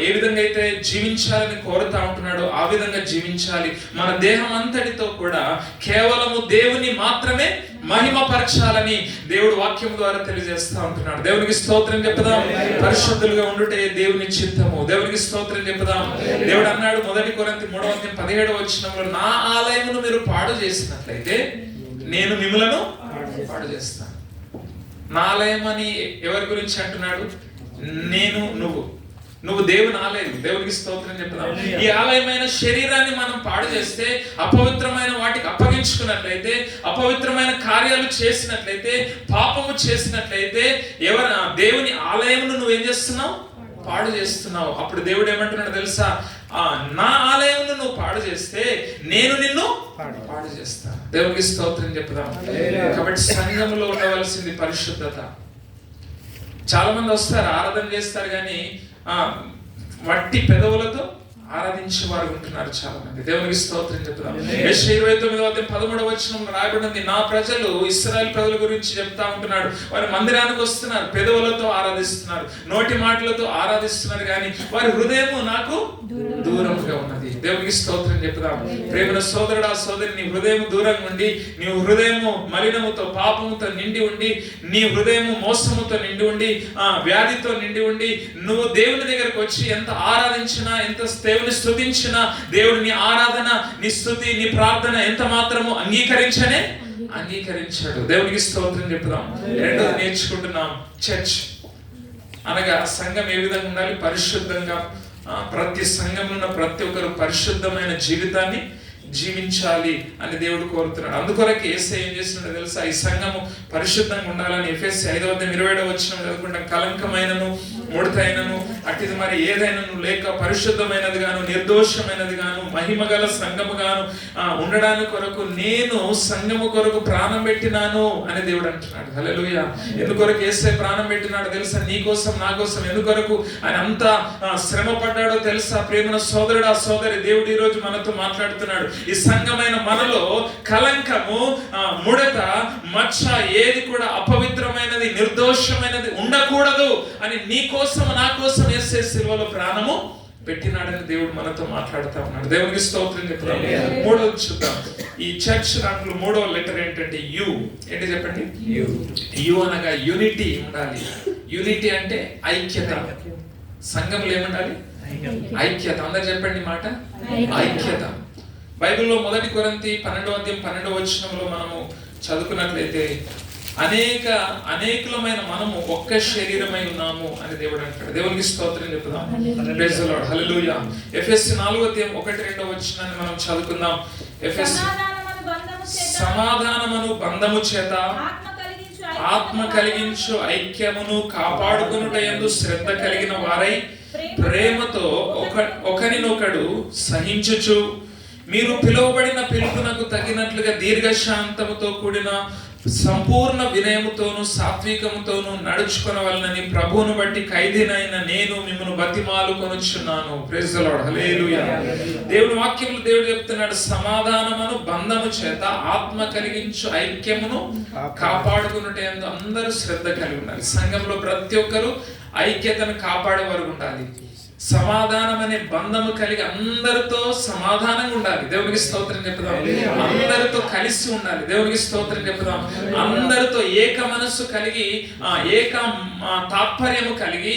ఏ విధంగా అయితే జీవించాలని కోరుతా ఉంటున్నాడో ఆ విధంగా జీవించాలి. మన దేహం అంతటితో కూడా కేవలము దేవుని మాత్రమే మహిమపరచాలని దేవుడు వాక్యం ద్వారా తెలియజేస్తా ఉంటున్నాడు. దేవునికి స్తోత్రం చెప్పుదాం. పరిశుద్ధులుగా ఉండుటే దేవుని చిత్తము. దేవునికి స్తోత్రం చెప్పుదాం. దేవుడు అన్నాడు 1 కొరింథీ 3:17 నా ఆలయమును మీరు పాడు చేసినట్లయితే నేను మిమ్ములను పాడు చేస్తాను. నా ఆలయం అని ఎవరి గురించి అంటున్నాడు? నేను, నువ్వు దేవుని ఆలయం. దేవునికి స్తోత్రం చెప్తాం. ఈ ఆలయమైన శరీరాన్ని మనం పాడు చేస్తే, అపవిత్రమైన వాటికి అప్పగించుకున్నట్లయితే, అపవిత్రమైన కార్యాలు చేసినట్లయితే, పాపము చేసినట్లయితే దేవుని ఆలయమును నువ్వేం చేస్తున్నావు? పాడు చేస్తున్నావు. అప్పుడు దేవుడు ఏమంటున్నాడు తెలుసా? నా ఆలయమును నువ్వు పాడు చేస్తే నేను నిన్ను పాడు చేస్తాను. దేవునికి స్తోత్రం చెప్తాం. కాబట్టి సంఘములో ఉండవలసింది పరిశుద్ధత. చాలా మంది వస్తారు, ఆరాధన చేస్తారు, కానీ వట్టి పెదవులతో ఆరాధించే వారు ఉంటున్నారు చాలా మంది. దేవునికి స్తోత్రం చెప్తాం. యెషయా 29:13 రాయబడింది, నా ప్రజలు ఇశ్రాయేలు ప్రజల గురించి చెప్తా ఉంటున్నాడు. వారి మందిరానికి వస్తున్నారు, పెదవులతో ఆరాధిస్తున్నారు, నోటి మాటలతో ఆరాధిస్తున్నారు, కానీ వారి హృదయము నాకు దూరంగా ఉన్నది. దేవునికి స్తోత్రం చెప్తాం. ప్రేమ సోదరుడా సోదరి, నీ హృదయం దూరంగా ఉండి, నీ హృదయము మలినముతో పాపముతో నిండి ఉండి, నీ హృదయము మోసముతో నిండి ఉండి, వ్యాధితో నిండి ఉండి, నువ్వు దేవుని దగ్గరకు వచ్చి ఎంత ఆరాధించినా, ఎంత దేవుని స్తుతించినా, దేవుడు నీ ఆరాధన, నీ స్తుతి, నీ ప్రార్థన ఎంత మాత్రము అంగీకరించాడు. దేవునికి స్తోత్రం చెప్తాం. రెండోది నేర్చుకుంటున్నాం, చర్చ్ అనగా సంఘం ఏ విధంగా ఉండాలి? పరిశుద్ధంగా. ప్రతి సంఘంలో ఉన్న ప్రతి ఒక్కరు పరిశుద్ధమైన జీవితాన్ని జీవించాలి అని దేవుడు కోరుతున్నాడు. అందుకొరకు యేసయ్య ఏం చేస్తున్నాడో తెలుసా? ఈ సంఘము పరిశుద్ధంగా ఉండాలని ఎఫెసీ 5:27 చదువుకుంటాం. కలంకమైనను ముడతైనను అట్టిది మరి ఏదైనాను లేక పరిశుద్ధమైనది గాను నిర్దోషమైనది గాను మహిమగల సంఘము గాను ఉండడానికి కొరకు నేను సంఘము కొరకు ప్రాణం పెట్టినాను అని దేవుడు అంటున్నాడు. హల్లెలూయా. ఎందుకొరకు యేసయ్య ప్రాణం పెట్టినాడు తెలుసా? నీ కోసం, నా కోసం. ఎందుకొరకు ఆయన అంత శ్రమ పడ్డాడో తెలుసా? ప్రేమన సోదరుడా సోదరి, దేవుడు ఈ రోజు మనతో మాట్లాడుతున్నాడు. ఈ సంఘమైన మనలో కలంకము, ముడత, మచ్చ ఏది కూడా అపవిత్రమైనది, నిర్దోషమైనది ఉండకూడదు అని నీ కోసం, నా కోసం యేసయ్య సిలువలో ప్రాణము పెట్టినాడని దేవుడు మనతో మాట్లాడుతూ ఉన్నాడు. దేవునికి స్తోత్రం చెప్తాం. మూడోది చూద్దాం. ఈ చర్చ్ దాంట్లో 3వ లెటర్ ఏంటంటే యు. ఏంటి చెప్పండి? యు అనగా యూనిటీ ఉండాలి. యూనిటీ అంటే ఐక్యత. సంఘంలో ఏముండాలి? ఐక్యత. అందరు చెప్పండి మాట, ఐక్యత. బైబిల్లో 1 కొరింథీ 12:12 మనము చదువుకున్నట్లయితే అనేకులమైన మనము ఒక్క శరీరమై ఉన్నాము అని దేవుడు అంటాడు. దేవునికి స్తోత్రం చెప్తాం. Praise the lord. హల్లెలూయా. ఎఫెసీ 4:1-2 మనం చదువుకుందాం. ఎఫెసీ సమాధానమును బంధము చేత ఆత్మ కలిగించు ఐక్యమును కాపాడుకొనుట యందు శ్రద్ధ కలిగిన వారై ప్రేమతో ఒకరినొకడు సహించుచు మీరు పిలువబడిన పిలుపునకు తగినట్లుగా దీర్ఘశాంతముతో కూడిన సంపూర్ణ వినయముతోను సాత్వికముతోను నడుచుకొనవలనని ప్రభువును బట్టి ఖైదీనైన నేను మిమ్మల్ని బతిమాలు కొనుచున్నాను. ప్రైజ్ ది లార్డ్, హల్లెలూయా. దేవుని వాక్యములు దేవుడు చెప్తున్నాడు, సమాధానమును బంధము చేత ఆత్మ కలిగించు ఐక్యమును కాపాడుకున్నట్టు యందు అందరూ శ్రద్ధ కలిగి ఉండాలి. సంఘంలో ప్రతి ఒక్కరు ఐక్యతను కాపాడే వరకు ఉండాలి. సమాధానం అనే బంధము కలిగి అందరితో సమాధానంగా ఉండాలి. దేవునికి స్తోత్రం చెప్పుదాం. అందరితో కలిసి ఉండాలి. దేవునికి స్తోత్రం చెప్పుదాం. అందరితో ఏక మనస్సు కలిగి ఏక తాత్పర్యము కలిగి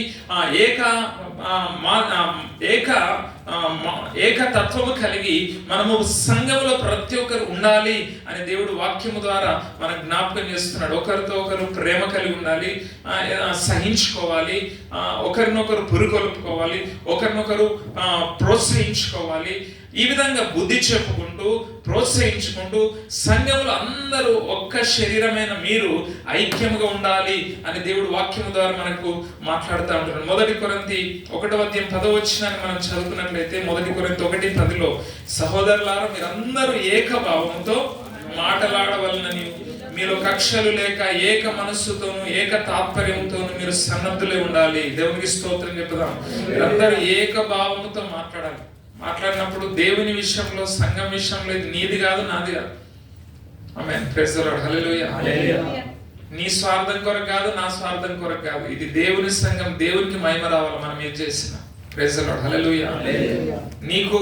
ఏక తత్వము కలిగి మనము సంఘంలో ప్రతి ఒక్కరు ఉండాలి అని దేవుడు వాక్యము ద్వారా మనకు జ్ఞాపకం చేస్తున్నాడు. ఒకరితో ఒకరు ప్రేమ కలిగి ఉండాలి, సహించుకోవాలి, ఒకరినొకరు పురుకొల్పుకోవాలి, ఒకరినొకరు ప్రోత్సహించుకోవాలి. ఈ విధంగా బుద్ధి చెప్పుకుంటూ ప్రోత్సహించుకుంటూ సంఘంలో అందరూ ఒక్క శరీరమైన మీరు ఐక్యముగా ఉండాలి అని దేవుడు వాక్యము ద్వారా మనకు మాట్లాడుతూ ఉంటున్నాడు. 1 కొరింథీ 1:10 మనం చదువుకున్నట్లయితే 1 కొరింథీ 1:10 సహోదరులారా మీరందరూ ఏకభావముతో మాటలాడవలనని మీరు కక్షలు లేక ఏక మనస్సుతోను ఏక తాత్పర్యంతోను మీరు సన్నద్ధులై ఉండాలి. దేవునికి స్తోత్రం చెప్పుదాం. మీరందరూ ఏకభావముతో మాట్లాడాలి. మాట్లాడినప్పుడు దేవుని విషయంలో, సంఘం విషయంలో ఇది నీది కాదు, నాది కాదు. ఆమేన్. ప్రైజ్ ది లార్డ్, హల్లెలూయా. నీ స్వార్థం కొరకు కాదు, నా స్వార్థం కొరకు కాదు. ఇది దేవుని సంఘం, దేవునికి మహిమ రావాలి మనం ఏం చేసినా. ప్రైజ్ ది లార్డ్, హల్లెలూయా. నీకు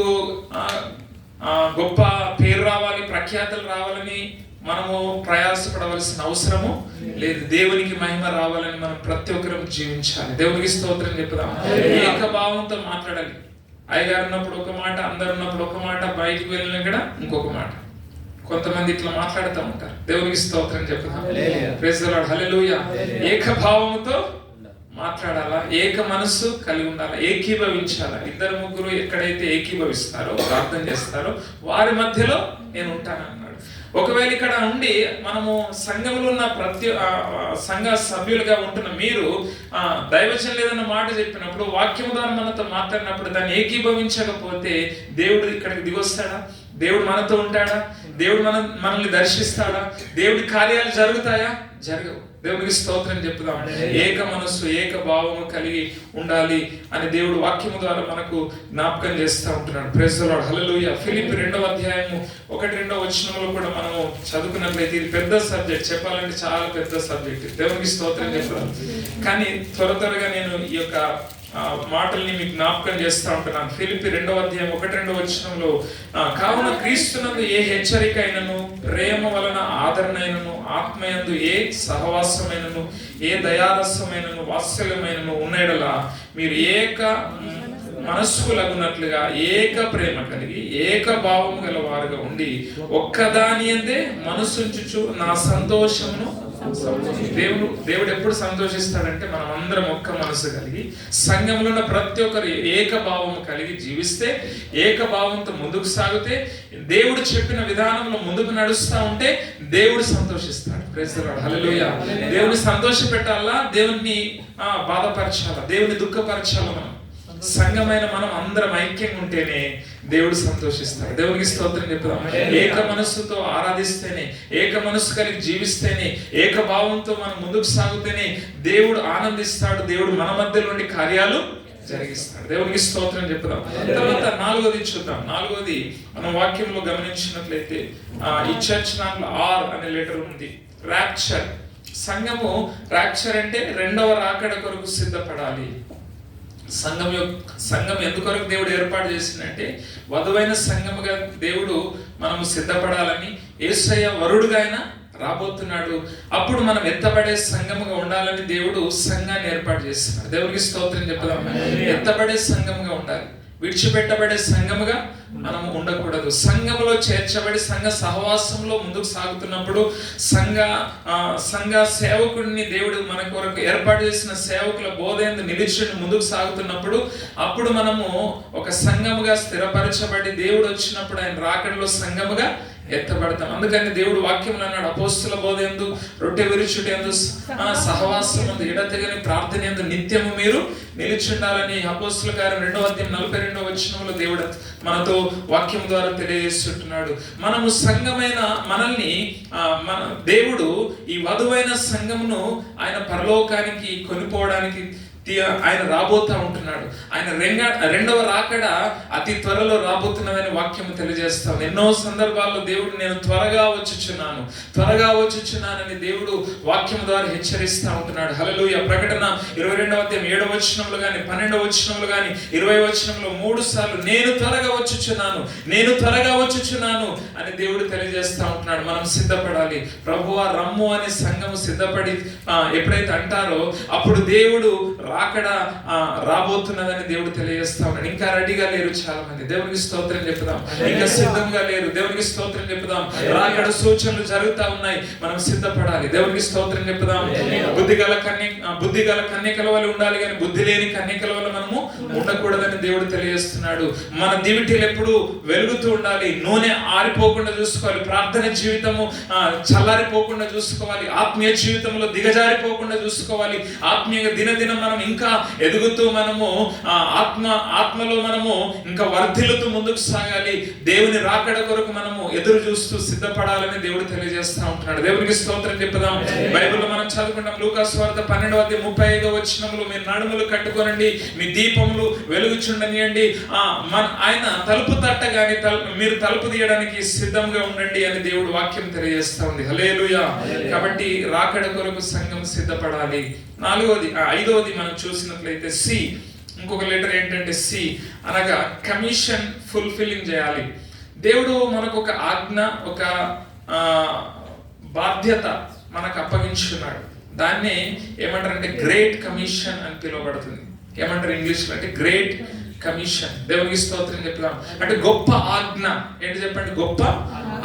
గొప్ప పేరు రావాలి, ప్రఖ్యాతులు రావాలని మనము ప్రయాసపడవలసిన అవసరము లేదు. దేవునికి మహిమ రావాలని మనం ప్రతి ఒక్కరు జీవించాలి. దేవునికి స్తోత్రం చెప్పుదాం. ఏకభావంతో మాట్లాడాలి. అయ్యగారు ఉన్నప్పుడు ఒక మాట, అందరు ఉన్నప్పుడు ఒక మాట, బయటికి వెళ్ళిన కూడా ఇంకొక మాట. కొంతమంది ఇట్లా మాట్లాడుతూ ఉంటారు. దేవునికి స్తోత్రం చెప్పుదాం. ప్రైజ్ ది లార్డ్, హల్లెలూయా. ఏకభావముతో మాట్లాడాలా, ఏక మనస్సు కలిగి ఉండాలా, ఏకీభవించాలా. 2-3 ఎక్కడైతే ఏకీభవిస్తారో, ప్రార్థన చేస్తారో వారి మధ్యలో నేను ఉంటానన్నాడు. ఒకవేళ ఇక్కడ ఉండి మనము సంఘంలో ఉన్న సంఘ సభ్యులుగా ఉంటున్న మీరు దైవజనులు ఏదైనా మాట చెప్పినప్పుడు, వాక్యం ద్వారా మనతో మాట్లాడినప్పుడు దాన్ని ఏకీభవించకపోతే దేవుడు ఇక్కడికి దిగొస్తాడా? దేవుడు మనతో ఉంటాడా? దేవుడు మనల్ని దర్శిస్తాడా? దేవుడి కార్యాలు జరుగుతాయా? జరగవు. దేవునికి స్తోత్రం చెప్పుదాం. ఏక మనస్సు ఏక భావము కలిగి ఉండాలి అని దేవుడు వాక్యము ద్వారా మనకు జ్ఞాపకం చేస్తూ ఉంటున్నాడు. ప్రైజ్ ది లార్డ్, హల్లెలూయా. ఫిలిప్పీ 2:1 కూడా మనము చదువుకున్నట్లయితే ఇది పెద్ద సబ్జెక్ట్, చెప్పాలంటే చాలా పెద్ద సబ్జెక్ట్. దేవునికి స్తోత్రం చెప్పుదాం. కానీ త్వరగా నేను ఈ యొక్క మాటల్ని మీకు జ్ఞాపకం చేస్తూ ఉంటున్నాను. ఫిలిప్పీ 2:1 కావున క్రీస్తునందు ఏ హెచ్చరిక అయినను, ప్రేమ వలన ఆదరణ అయినను, ఆత్మయందు ఏ సహవాసమైనను, ఏ దయారసమైనను, వాత్సల్యమైనను ఉన్నయెడల మీరు ఏక మనస్కులగునట్లుగా ఏక ప్రేమ కలిగి ఏక భావము గల వారుగా ఉండి ఒక్కదాని యందే మనసుంచుచు నా సంతోషమును. దేవుడు ఎప్పుడు సంతోషిస్తాడంటే మనం అందరం ఒక్క మనసు కలిగి సంఘంలో ఉన్న ప్రతి ఒక్కరు ఏకభావం కలిగి జీవిస్తే, ఏకభావంతో ముందుకు సాగితే, దేవుడు చెప్పిన విధానంలో ముందుకు నడుస్తూ ఉంటే దేవుడు సంతోషిస్తాడు. ప్రైజ్ ది లార్డ్, హల్లెలూయా. దేవుని సంతోష పెట్టాలా, దేవుని బాధపరచాలా, దేవుని దుఃఖపరచాలా. మనం సంఘమైన మనం అందరం ఐక్యంగా ఉంటేనే దేవుడు సంతోషిస్తాడు. దేవునికి స్తోత్రం చెప్పుదాం. ఏక మనస్సుతో ఆరాధిస్తేనే, ఏక మనస్సు కలిగి జీవిస్తేనే, ఏకభావంతో మనం ముందుకు సాగుతేనే దేవుడు ఆనందిస్తాడు. దేవుడు మన మధ్యలో ఉండి కార్యాలు జరిగిస్తాడు. దేవునికి స్తోత్రం చెప్పుదాం. తర్వాత 4వది చూద్దాం. 4వది మనం వాక్యంలో గమనించినట్లయితే ఈ చర్చ్ దాంట్లో ఆర్ అనే లెటర్ ఉంది. రాప్చర్. సంఘము రాప్చర్ అంటే రెండవ రాకడ కొరకు సిద్ధపడాలి. సంఘం ఎందుకొరకు దేవుడు ఏర్పాటు చేసిందంటే వధువైన సంఘముగా దేవుడు మనము సిద్ధపడాలని. యేసయ్య వరుడుగా ఆయన రాబోతున్నాడు. అప్పుడు మనం ఎత్తబడే సంఘముగా ఉండాలని దేవుడు సంఘాన్ని ఏర్పాటు చేస్తున్నాడు. దేవునికి స్తోత్రం చెప్పుదాం. ఎత్తబడే సంఘముగా ఉండాలి, విడిచిపెట్టబడే సంఘముగా మనము ఉండకూడదు. సంఘములో చేర్చబడి సంఘ సహవాసంలో ముందుకు సాగుతున్నప్పుడు, సంఘ సేవకుడిని దేవుడు మన కొరకు ఏర్పాటు చేసిన సేవకుల బోధయందు నిలిచి ముందుకు సాగుతున్నప్పుడు, అప్పుడు మనము ఒక సంఘముగా స్థిరపరచబడి దేవుడు వచ్చినప్పుడు ఆయన రాకడలో సంఘముగా ఎత్తబడతాం. అందుకని దేవుడు వాక్యంలో అన్నాడు, అపోస్తుల బోధ యందు, రొట్టె విరుచుట యందు, సహవాసం యందు, ఎడతెగని ప్రార్థన యందు నిత్యము మీరు నిలిచుండాలని అపోస్తుల కార్యం 2:42 దేవుడు మనతో వాక్యం ద్వారా తెలియజేస్తుంటున్నాడు. మనము సంఘమైన మనల్ని మన దేవుడు ఈ వధువైన సంఘమును ఆయన పరలోకానికి కొనిపోవడానికి ఆయన రాబోతా ఉంటున్నాడు. ఆయన రెండవ రాకడ అతి త్వరలో రాబోతున్నదని వాక్యం తెలియజేస్తాం. ఎన్నో సందర్భాల్లో దేవుడు నేను త్వరగా వచ్చుచున్నానని దేవుడు వాక్యం ద్వారా హెచ్చరిస్తూ ఉంటున్నాడు. హల్లెలూయా. ప్రకటన 22:7 కానీ 12 కానీ 20 3 సార్లు నేను త్వరగా వచ్చుచున్నాను అని దేవుడు తెలియజేస్తూ ఉంటున్నాడు. మనం సిద్ధపడాలి. ప్రభువా రమ్ము అనే సంఘము సిద్ధపడి ఎప్పుడైతే అంటారో అప్పుడు దేవుడు రాకడ రాబోతున్నదని దేవుడు తెలియజేస్తా ఉన్నాడు. ఇంకా రెడీగా లేరు చాలా మంది. దేవునికి స్తోత్రం చెప్పుదాం. ఇంకా సిద్ధంగా లేరు. దేవునికి స్తోత్రం చెప్పుదాం. రాకడ సూచనలు జరుగుతా ఉన్నాయి. మనం సిద్ధపడాలి. దేవునికి స్తోత్రం చెప్పుదాం. బుద్ధిగల కన్యకల వల్ల ఉండాలి కానీ బుద్ధి లేని కన్యకల వల్ల మనము ఉండకూడదని దేవుడు తెలియజేస్తున్నాడు. మన దివిటీలు ఎప్పుడు వెలుగుతూ ఉండాలి. నూనె ఆరిపోకుండా చూసుకోవాలి. ప్రార్థన జీవితము చల్లారిపోకుండా చూసుకోవాలి. ఆత్మీయ జీవితంలో దిగజారిపోకుండా చూసుకోవాలి. ఆత్మీయంగా దినదినం మనం ఇంకా ఎదుగుతూ మనము ఆత్మలో మనము ఇంకా వర్ధిల్లుతూ ముందుకు సాగాలి. దేవుని రాకడ కొరకు మనము ఎదురు చూస్తూ సిద్ధపడాలని దేవుడు తెలియజేస్తా ఉంటున్నాడు. దేవునికి స్తోత్రం చెప్పుదాం. బైబిల్లో మనం చదువుకుంటాం. లూకా సువార్త 12:35 మీరు నడుములు కట్టుకోనండి, మీ దీపములు వెలుగుచుండనియండి, ఆయన తలుపు తట్టగాని మీరు తలుపు తీయడానికి సిద్ధంగా ఉండండి అని దేవుడు వాక్యం తెలియజేస్తా ఉంది. హల్లెలూయా. కాబట్టి రాకడ కొరకు సంఘం సిద్ధపడాలి. 5వది మనం చూసినట్లయితే సి, ఇంకొక లెటర్ ఏంటంటే సి అనగా కమిషన్ ఫుల్ఫిల్లింగ్ చేయాలి. దేవుడు మనకు ఒక ఆజ్ఞ, ఒక బాధ్యత మనకు అప్పగించుకున్నాడు. దాన్ని ఏమంటారంటే గ్రేట్ కమిషన్ అని పిలువబడుతుంది. ఏమంటారు ఇంగ్లీష్లో అంటే గ్రేట్ కమిషన్. దేవునికి స్తోత్రం చెప్తాం. అంటే గొప్ప ఆజ్ఞ ఏంటి చెప్పండి? గొప్ప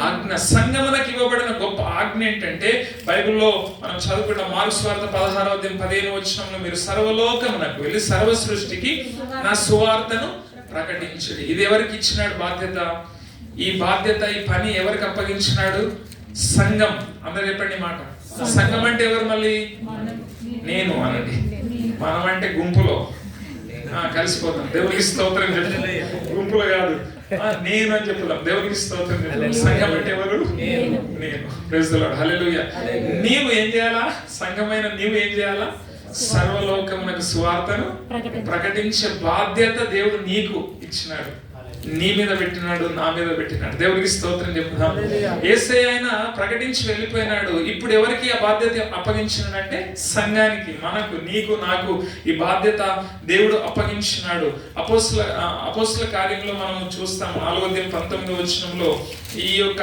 ఆజ్ఞ. సంఘమునకు ఇవ్వబడిన గొప్ప ఆజ్ఞ ఏంటంటే బైబిల్లో మనం చదువుకున్న మార్కు సువార్త 16:15 మీరు సర్వలోకమునకు వెళ్ళి సర్వ సృష్టికి నా సువార్తను ప్రకటించుడి. ఇది ఎవరికి ఇచ్చినాడు బాధ్యత? ఈ బాధ్యత, ఈ పని ఎవరికి అప్పగించినాడు? సంఘం. అందరూ చెప్పండి మాట. సంఘం అంటే ఎవరు? మళ్ళీ నేను అనండి. మనం అంటే గుంపులో కలిసిపోతాం. దేవునికి స్తోత్రం చెప్పి గుంపులో కాదు, నేను అని చెప్పుదాం. దేవునికి స్తోత్రం చెప్పి సంఘం అంటే ఎవరు? నేను. Praise the lord. హల్లెలూయా. నీవు ఏం చేయాలా? సంఘమైన నీవు ఏం చేయాలా? సర్వలోకమునకు సువార్తను ప్రకటించే బాధ్యత దేవుడు నీకు ఇచ్చినాడు. నీ మీద పెట్టినాడు, నా మీద పెట్టినాడు. దేవుడికి స్తోత్రం చెప్తాం. యేసయ్య ఆయన ప్రకటించి వెళ్ళిపోయినాడు. ఇప్పుడు ఎవరికి ఆ బాధ్యత అప్పగించినాడంటే సంఘానికి, మనకు, నీకు, నాకు ఈ బాధ్యత దేవుడు అప్పగించినాడు. అపోస్తుల కార్యంలో మనం చూస్తాం 4:19 ఈ యొక్క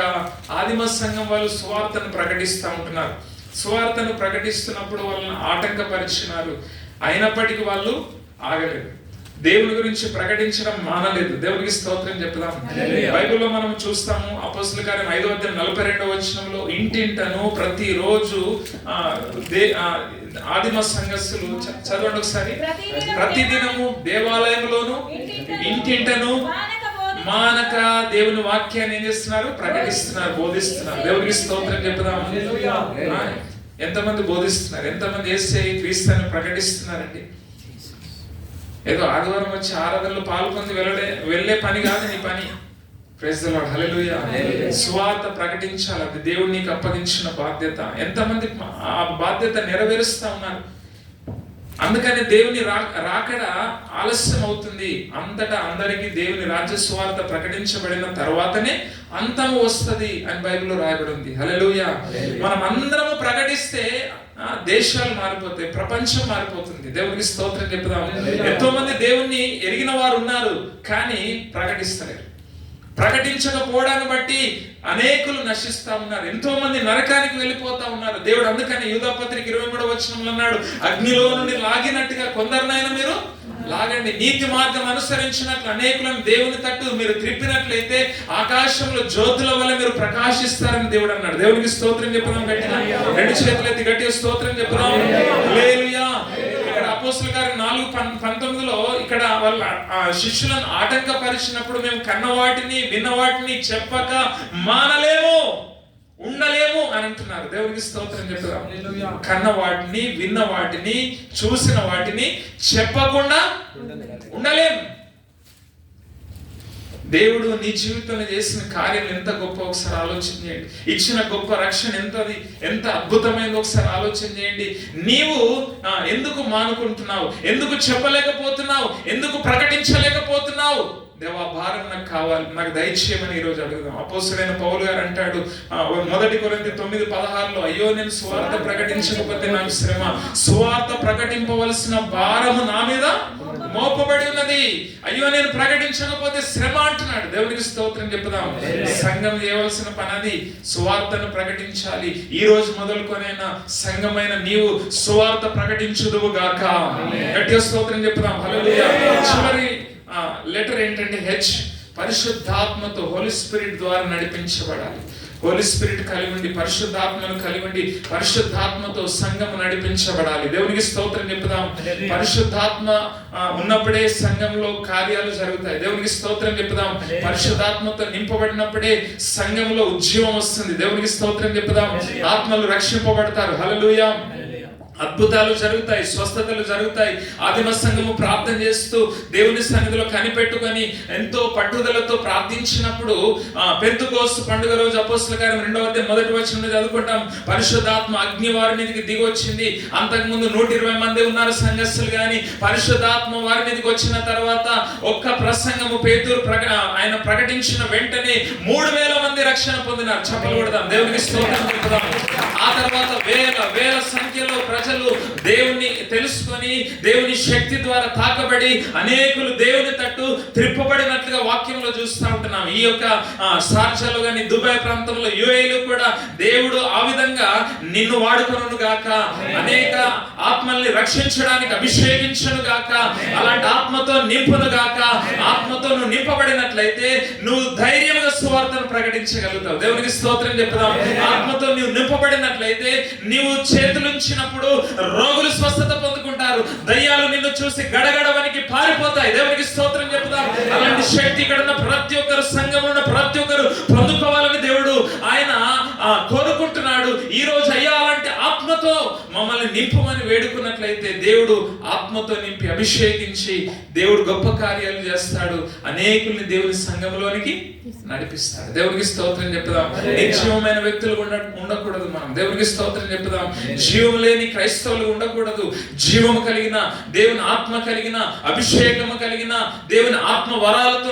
ఆదిమ సంఘం వాళ్ళు సువార్తను ప్రకటిస్తూ ఉంటున్నారు. సువార్తను ప్రకటిస్తున్నప్పుడు వాళ్ళని ఆటంకపరిచినారు. అయినప్పటికీ వాళ్ళు ఆగలేదు. దేవుని గురించి ప్రకటించడం మానలేదు. దేవునికి స్తోత్రం చెప్తాం. బైబిల్లో మనం చూస్తాము అపోస్తుల కార్యం 5:42 ఇంటింటను ప్రతిరోజు ఆదిమ సంఘస్థులు చదవండి ఒకసారి. ప్రతిదినము దేవాలయంలోను ఇంటింటను మానక దేవుని వాక్యాన్ని ఏం చేస్తున్నారు? ప్రకటిస్తున్నారు, బోధిస్తున్నారు. దేవునికి స్తోత్రం చెప్తాం. ఎంతమంది బోధిస్తున్నారు? ఎంతమంది యేసయ్య క్రీస్తుని ప్రకటిస్తున్నారండి? ఏదో ఆదివారం వచ్చి ఆరాధనలో పాల్పొంది వెళ్ళే పని కాదు నీ పని. Praise the lord. హల్లెలూయా. సువార్త ప్రకటించాలి. అది దేవుడు నీకు అప్పగించిన బాధ్యత. ఎంతమంది ఆ బాధ్యత నెరవేరుస్తా ఉన్నారు? అందుకని దేవుని రాకడ ఆలస్యం అవుతుంది. అంతటా అందరికీ దేవుని రాజ్య సువార్త ప్రకటించబడిన తర్వాతనే అంతము వస్తది అని బైబిల్లో రాయబడి ఉంది. హల్లెలూయా. మనం అందరము ప్రకటిస్తే దేశాలు మారిపోతాయి, ప్రపంచం మారిపోతుంది. దేవునికి స్తోత్రం చెప్తాం. ఎంతో మంది దేవుణ్ణి ఎరిగిన వారు ఉన్నారు కానీ ప్రకటిస్తలేరు. ప్రకటించకపోవడాన్ని బట్టి అనేకులు నశిస్తా ఉన్నారు. ఎంతో మంది నరకానికి వెళ్ళిపోతా ఉన్నారు. దేవుడు అందుకని యూదా పత్రిక 23 అన్నాడు, అగ్నిలో నుండి లాగినట్టుగా కొందరినైనా మీరు లాగండి. నీతి మార్గం అనుసరించినట్లు అనేకులను దేవుని తట్టు మీరు త్రిప్పినట్లయితే ఆకాశంలో జ్యోతుల వల్ల మీరు ప్రకాశిస్తారని దేవుడు అన్నాడు. దేవునికి స్తోత్రం చెప్పుదాం. గట్టిగా 2 చేతులు ఎత్తి గట్టిగా స్తోత్రం చెప్పుదాం. హల్లెలూయా. ఇక్కడ అపోస్తలుల కార్యం 4:19లో ఇక్కడ వాళ్ళ శిష్యులను ఆటంకపరిచినప్పుడు మేము కన్నవాటిని విన్నవాటిని చెప్పక మానలేము, ఉండలేము అని అంటున్నారు. దేవునికి స్తోత్రం చెప్తాం. కన్న వాటిని, విన్న వాటిని, చూసిన వాటిని చెప్పకుండా ఉండలేము. దేవుడు నీ జీవితంలో చేసిన కార్యం ఎంత గొప్ప ఒకసారి ఆలోచన చేయండి. ఇచ్చిన గొప్ప రక్షణ ఎంత అద్భుతమైనది ఒకసారి ఆలోచన చేయండి. నీవు ఎందుకు మానుకుంటున్నావు? ఎందుకు చెప్పలేకపోతున్నావు? ఎందుకు ప్రకటించలేకపోతున్నావు? దేవా, భారం నాకు కావాలి, నాకు దయచేయమని ఈరోజు అడుగుదాం. అపోస్తలుడైన పౌలు గారు అంటాడు 1 కొరింథీ 9:16లో, అయ్యో నేను సువార్త ప్రకటించకపోతే నాకు శ్రమ, సువార్త ప్రకటింపవలసిన భారము నా మీద మోపబడి ఉన్నది, అయ్యో నేను ప్రకటించకపోతే శ్రమ అంటున్నాడు. దేవునికి స్తోత్రం చెప్పుదాం. సంఘం చేయవలసిన పనది, సువార్తను ప్రకటించాలి. ఈ రోజు మొదలుకొనైనా సంఘమైన నీవు సువార్త ప్రకటించుదువు గాక. గట్టిగా స్తోత్రం చెప్పుదాం. హల్లెలూయా. చివరి లెటర్ ఏంటంటే హెచ్, పరిశుద్ధాత్మతో, హోలీ స్పిరిట్ ద్వారా నడిపించబడాలి. హోలీ స్పిరిట్ కలిగి ఉండి, పరిశుద్ధాత్మను కలిగి ఉండి, పరిశుద్ధాత్మతో సంఘం నడిపించబడాలి. దేవునికి స్తోత్రం చెప్పుదాం. పరిశుద్ధాత్మ ఉన్నప్పుడే సంఘంలో కార్యాలు జరుగుతాయి. దేవునికి స్తోత్రం చెప్పుదాం. పరిశుద్ధాత్మతో నింపబడినప్పుడే సంఘంలో ఉజ్జీవం వస్తుంది. దేవునికి స్తోత్రం చెప్పుదాం. ఆత్మలు రక్షింపబడతారు. హల్లెలూయా. అద్భుతాలు జరుగుతాయి, స్వస్థతలు జరుగుతాయి. ఆదిమ సంఘము ప్రార్థన చేస్తూ దేవుని సన్నిధిలో కనిపెట్టుకొని ఎంతో పట్టుదలతో ప్రార్థించినప్పుడు పెంతెకోస్తు పండుగ రోజు అపోస్తలుల కార్యం 2:1 చదువుకుంటాం. పరిశుద్ధాత్మ అగ్ని వారి మీదకి దిగి వచ్చింది. అంతకుముందు 120 మంది ఉన్నారు సంఘస్థులు, కానీ పరిశుద్ధాత్మ వారి మీదకి వచ్చిన తర్వాత ఒక్క ప్రసంగము పేతురు ఆయన ప్రకటించిన వెంటనే 3000 మంది రక్షణ పొందినారు. చప్పలు కొడదాం. దేవునికి స్తోత్రం చెప్పుదాం. ఆ తర్వాత వేల సంఖ్యలో ప్రజలు దేవుని తెలుసుకొని దేవుని శక్తి ద్వారా తాకబడి అనేకులు దేవుని తట్టు త్రిప్పబడినట్లుగా వాక్యంలో చూస్తూ ఉంటున్నాం. ఈ యొక్క షార్జాలో గాని, దుబాయ్ ప్రాంతంలో, యుఏఈలో కూడా దేవుడు ఆ విధంగా నిన్ను వాడుకొనును గాక, అనేక ఆత్మల్ని రక్షించడానికి అభిషేకించును గాక, అలాంటి ఆత్మతో నింపును గాక. ఆత్మతో నువ్వు నింపబడినట్లయితే నువ్వు ధైర్యంగా సువార్తను ప్రకటించగలుగుతావు. దేవునికి స్తోత్రం చెప్పుదాం. ఆత్మతో నువ్వు నింపబడినట్లయితే నీవు చేతులుంచినప్పుడు రోగులు స్వస్థత పొందుకుంటారు. దయ్యాలు నిన్ను చూసి గడగడవనికి పారిపోతాయి. దేవునికి స్తోత్రం చెప్పుదాం. అలాంటి శక్తి ఇక్కడ ఉన్న ప్రతి ఒక్కరు, సంఘంలో ఉన్న ప్రతి ఒక్కరు పొందుకోవాలని దేవుడు ఆయన కోరుకుంటున్నాడు. ఈ రోజు అయ్యా అలాంటి ఆత్మతో మమ్మల్ని నింపమని వేడుకున్నట్లయితే దేవుడు ఆత్మతో నింపి అభిషేకించి దేవుడు గొప్ప కార్యాలు చేస్తాడు. అనేకుల్ని దేవుని సంఘంలోనికి నడిపిస్తాడు. దేవునికి స్తోత్రం చెప్పుదాం. నిర్జీవమైన వ్యక్తులు ఉండకూడదు. మనం దేవునికి స్తోత్రం చెప్పుదాం. జీవం లేని క్రైస్తవులు ఉండకూడదు. జీవము కలిగిన, దేవుని ఆత్మ కలిగిన, అభిషేకము కలిగిన, దేవుని ఆత్మ వరాలతో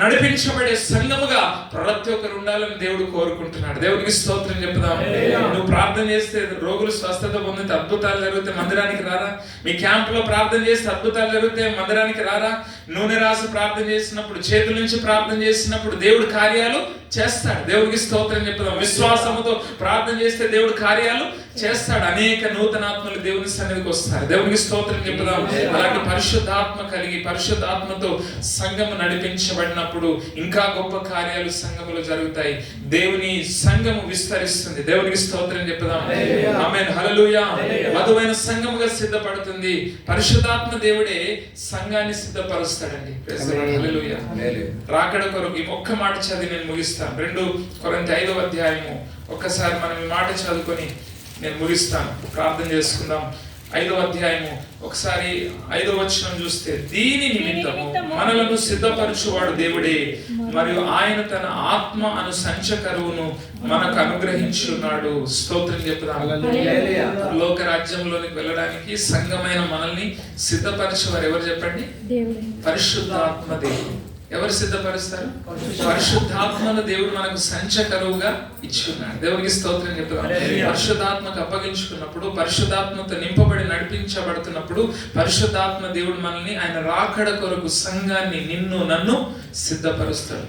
నడిపించబడే సంఘముగా ప్రతి ఒక్కరు ఉండాలని దేవుడు కోరుకుంటున్నాడు. దేవునికి స్తోత్రం చెప్పుదాం. నువ్వు ప్రార్థన చేస్తే రోగులు స్వస్థత పొందితే, అద్భుతాలు జరిగితే మందిరానికి రారా? మీ క్యాంప్ లో ప్రార్థన చేస్తే అద్భుతాలు జరిగితే మందిరానికి రారా? నూనె రాసి ప్రార్థన చేసినప్పుడు, చేతుల నుంచి ప్రార్థన చేసినప్పుడు దేవుడు కార్యాలు చేస్తాడు. దేవుడికి స్తోత్రం చెప్పుదాం. విశ్వాసముతో ప్రార్థన చేస్తే దేవుడు కార్యాలు చేస్తాడు. అనేక నూతనాత్మలు దేవుని సన్నిధికి వస్తారు. దేవునికి స్తోత్రం చెప్పుదాం. అలాంటి పరిశుద్ధాత్మ కలిగి, పరిశుద్ధాత్మతో సంఘము నడిపించబడినప్పుడు ఇంకా గొప్ప కార్యాలు సంఘములో జరుగుతాయి. దేవుని సంఘము విస్తరిస్తుంది. దేవునికి స్తోత్రం చెప్పుదాం. ఆమేన్. హల్లెలూయా. మధువైన సంఘముగా సిద్ధపడుతుంది. పరిశుద్ధాత్మ దేవుడే సంఘాన్ని సిద్ధపరుస్తాడండి. హల్లెలూయా. రాకడ కొరకు ఈ ఒక్క మాట చదివి నేను ముగిస్తాను. 2 కొరింథీ 5వ అధ్యాయము ఒక్కసారి మనం ఈ మాట చదువుకొని నేను ముగిస్తాను. ప్రార్థన చేసుకుందాం. 5వ అధ్యాయము ఒకసారి 5వ వచనం చూస్తే, దీని నిమిత్తము మనలను సిద్ధపరచువాడు దేవుడే, మరియు ఆయన తన ఆత్మ అను సంచకరువును మనకు అనుగ్రహించున్నాడు. స్తోత్రం చెప్పుదాం. లోక రాజ్యంలోనికి వెళ్ళడానికి సంఘమైన మనల్ని సిద్ధపరచేవారు ఎవరు చెప్పండి? పరిశుద్ధాత్మ దేవుడు. ఎవరు సిద్ధపరుస్తారు? పరిశుద్ధాత్మను దేవుడు మనకు సంచకరువుగా ఇచ్చి ఉన్నాడు. దేవునికి స్తోత్రం చెప్తాం. పరిశుద్ధాత్మకు అప్పగించుకున్నప్పుడు, పరిశుద్ధాత్మతో నింపబడి నడిపించబడుతున్నప్పుడు పరిశుద్ధాత్మ దేవుడు మనల్ని ఆయన రాకడ కొరకు, సంఘాన్ని, నిన్ను నన్ను సిద్ధపరుస్తాడు.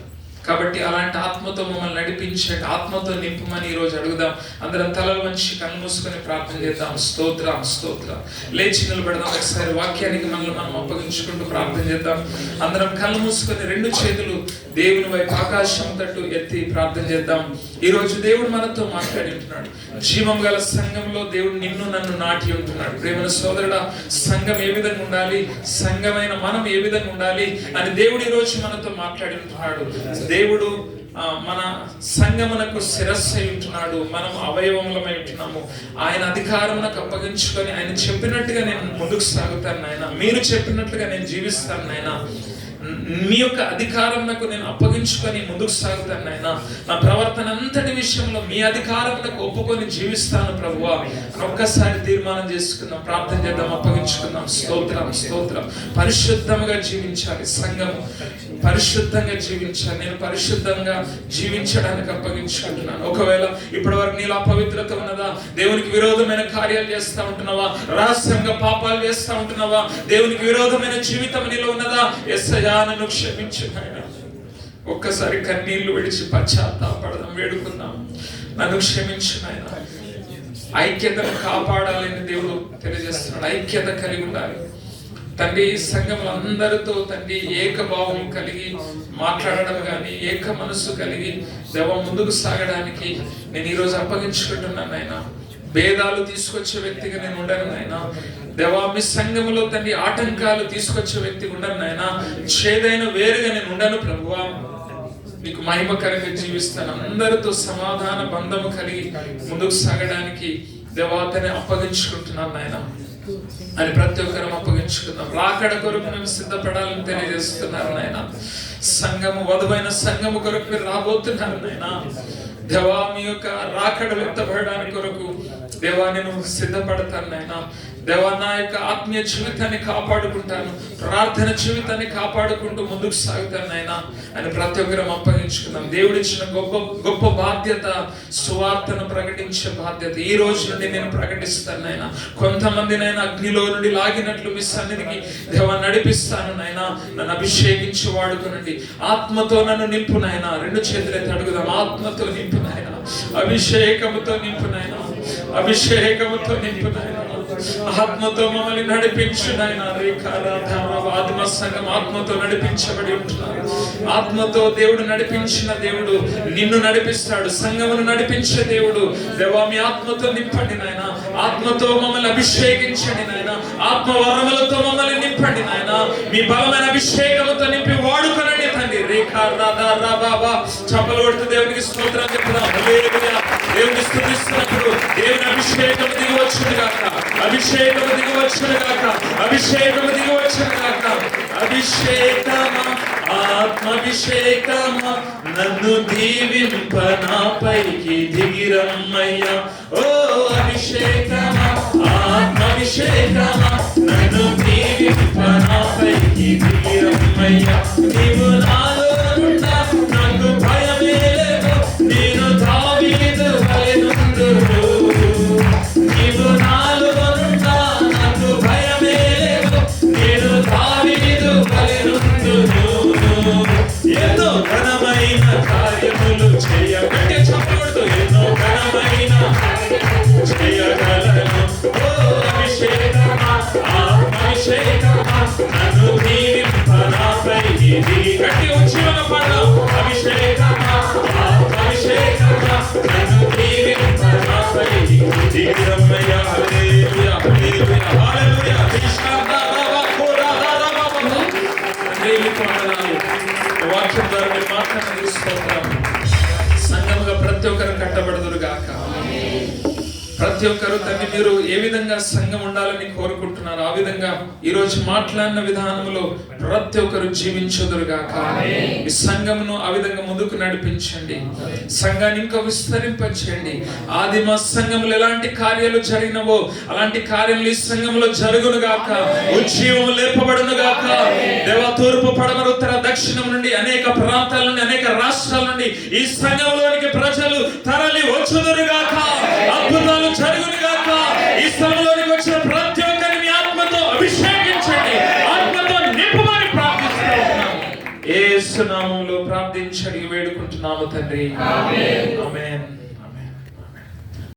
కాబట్టి అలాంటి ఆత్మతో మమ్మల్ని నడిపించే, ఆత్మతో నింపమని ఈరోజు అడుగుదాం. అందరం తలలు వంచి కళ్ళు మూసుకొని ప్రార్థన చేద్దాం. స్తోత్రం, స్తోత్రం. లేచి నిలబడదాం. ఒకసారి వాక్యానికి మనల్ని మనం అప్పగించుకుంటూ ప్రార్థన చేద్దాం. అందరం కళ్ళు మూసుకొని 2 చేతులు దేవుని వైపు ఆకాశం తట్టు ఎత్తి ప్రార్థన చేద్దాం. ఈ రోజు దేవుడు మనతో మాట్లాడింటున్నాడు. జీవం గల సంఘంలో దేవుడు నిన్ను నన్ను నాటి ఉంటున్నాడు. ప్రేమ సోదరుడా, సంఘం ఏ విధంగా ఉండాలి, సంఘమైన మనం ఏ విధంగా ఉండాలి అని దేవుడు ఈ రోజు మనతో మాట్లాడి ఉంటున్నాడు. దేవుడు మన సంఘమునకు శిరస్సు అయి ఉంటున్నాడు, మనం అవయవములమై ఉంటున్నాము. ఆయన అధికారమునకు అప్పగించుకొని ఆయన చెప్పినట్టుగా నేను ముందుకు సాగుతాను నాయన, మీరు చెప్పినట్లుగా నేను జీవిస్తాను నాయన, మీ యొక్క అధికారమునకు నేను అప్పగించుకొని ముందుకు సాగుతాను నాయన, నా ప్రవర్తన అంతటి విషయంలో మీ అధికారమునకు ఒప్పుకొని జీవిస్తాను ప్రభువా అని ఒక్కసారి తీర్మానం చేసుకుందాం, ప్రార్థన చేద్దాం, అప్పగించుకుందాం. స్తోత్రం స్తోత్రం. పరిశుద్ధంగా జీవించాలి, సంఘము పరిశుద్ధంగా జీవించాలి. నేను పరిశుద్ధంగా జీవించడానికి అప్పగించుకుంటున్నాను. ఒకవేళ ఇప్పటి వరకు నీలో అపవిత్రత ఉన్నదా, దేవునికి విరోధమైన కార్యాలు చేస్తా ఉంటున్నావా, రహస్యంగా పాపాలు చేస్తా ఉంటున్నావా, దేవునికి విరోధమైన జీవితం నీలో ఉన్నదా, యేసయ్యా నన్ను క్షమించు నాయనా. ఒక్కసారి కన్నీళ్లు విడిచి పశ్చాత్తాపడదాం, వేడుకుందాం, నన్ను క్షమించు నాయనా. ఐక్యతను కాపాడాలని దేవుడు తెలియజేస్తున్నాడు. ఐక్యత కలిగి ఉండాలి తండ్రి. సంఘంలో అందరితో తండ్రి ఏకభావం కలిగి మాట్లాడడం కానీ, ఏక మనస్సు కలిగి దేవ ముందుకు సాగడానికి నేను ఈరోజు అప్పగించుకుంటున్నాను నాయన. భేదాలు తీసుకొచ్చే వ్యక్తిగా నేను ఉండను నాయన. దేవా, మీ సంఘములో తండ్రి ఆటంకాలు తీసుకొచ్చే వ్యక్తిగా ఉండను నాయన. చేదైన వేరుగా నేను ఉండను ప్రభువా. నీకు మహిమకరంగా జీవిస్తాను. అందరితో సమాధాన బంధము కలిగి ముందుకు సాగడానికి దేవాతని అప్పగించుకుంటున్నాను నాయన అని ప్రతి ఒక్కరం అప్పగించుకుందాం. రాకడ కొరకు మేము సిద్ధపడాలని తెలియజేస్తున్నారు నాయన. సంఘము, వధువైన సంఘము కొరకు మీరు రాబోతున్నారు నాయన. దేవా, మీ యొక్క రాకడ వ్యక్తపడడానికి కొరకు దేవా నేను సిద్ధపడతాను నాయన. దేవా, నా యొక్క ఆత్మీయ జీవితాన్ని కాపాడుకుంటాను, ప్రార్థన జీవితాన్ని కాపాడుకుంటూ ముందుకు సాగుతాను నాయన అని ప్రతి ఒక్కరం అప్పగించుకుందాం. దేవుడిచ్చిన గొప్ప గొప్ప బాధ్యత, సువార్తను ప్రకటించే బాధ్యత ఈ రోజు నుండి నేను ప్రకటిస్తాను నాయన. కొంతమంది నాయన అగ్నిలో నుండి లాగినట్లు మీ సన్నిధికి దేవా నడిపిస్తాను నాయన. నన్ను అభిషేకించి వాడుకునండి, ఆత్మతో నన్ను నింపు నాయన. రెండు చేతులైతే అడుగుదాం. ఆత్మతో నింపు నాయన, అభిషేకముతో నింపు నాయన, అభిషేకముతో నింపు నాయన. ఆత్మతో మమ్మల్ని నడిపించు నాయన. ఆత్మ సంఘం ఆత్మతో నడిపించబడి ఉంటున్నారు. ఆత్మతో దేవుడు నడిపించిన దేవుడు నిన్ను నడిపిస్తాడు. సంఘమును నడిపించే దేవుడు. దేవా, మీ ఆత్మతో నింపండి నాయన. ఆత్మతో మమ్మల్ని అభిషేకించండి నాయన. ఆత్మ వరములతో మమ్మల్ని నింపండి నాయన. మీ బలమైన అభిషేకముతో నింపి వాడుకొనండి తండ్రి. చప్పలు కొడుతూ దేవునికి స్తోత్రం చెప్తాం. దేవుని స్తుతిస్తున్నప్పుడు దేవుని అభిషేకం దిగి వచ్చును గాక, అభిషేకము దిగి వచ్చును గాక, అభిషేకము దిగి వచ్చును గాక. అభిషేకమా, ఆత్మాభిషేకమా, నన్ను దీవింప నాపైకి దిగిరమ్మయ్యా. ఓ అభిషేకమా, ఆత్మాభిషేకమా, నన్ను దీవింప నాపైకి దిగిరమ్మయ్యా. నీవు నాలో ఉంటా, నాకు భయమే లేదు, నేను దావీదు వలెనుందును. నీవు నాలో ఉంటా, నాకు భయమే లేదు, నేను దావీదు వలెనుందును. ఎన్నో ఘనమైన కార్యములు చేయగలిగే చెప్పకూడదు. ఎన్నో ఘనమైన చేయగలను. ఓ అభిషేకమా, ఆత్మాభిషేకమా, నన్ను దీవింప నాపైకి దిగి. గట్టి ఉజ్జీవన పడదాం. అభిషేకమా, ఆత్మాభిషేకమా, నన్ను దీవింప నాపైకి దిగిరమ్మయ్యా. హల్లెలూయా, హల్లెలూయా, హల్లెలూయా. వాక్యం ద్వారా మీరు మాట్లాడిన తీసుకుంటాం. సంఘముగా ప్రతి ఒక్కరు కట్టబడదురు గాక. ప్రతి ఒక్కరు తండ్రి మీరు ఏ విధంగా సంఘం ఉండాలని కోరుకుంటున్నారు ఆ విధంగా ఈ రోజు మాట్లాడిన విధానంలో ప్రతి ఒక్కరు జీవించుదురు గాక. ఈ సంఘమును ఆ విధంగా ముందుకు నడిపించండి. సంఘాన్ని ఇంకా విస్తరింపచేయండి. ఆదిమ సంఘములో ఎలాంటి కార్యాలు జరిగినవో అలాంటి కార్యాలు ఈ సంఘంలో జరుగును గాక. ఉజ్జీవం లేపబడును గాక. దేవా, తూర్పు, పడమర, ఉత్తర, దక్షిణం నుండి అనేక ప్రాంతాల నుండి అనేక రాష్ట్రాల నుండి ఈ సంఘంలోనికి ప్రజలు తరలి వచ్చుదురు గాక. అద్భుతాలు జరుగును గాక. ఈ స్థలంలోనికి వచ్చిన ప్రతి ఒక్కరిని మీ ఆత్మతో అభిషేకించండి, ఆత్మతో నింపమని ప్రార్థిస్తున్నాము. యేసు నామములో ప్రార్థించి వేడుకుంటున్నాము తండ్రి. ఆమేన్.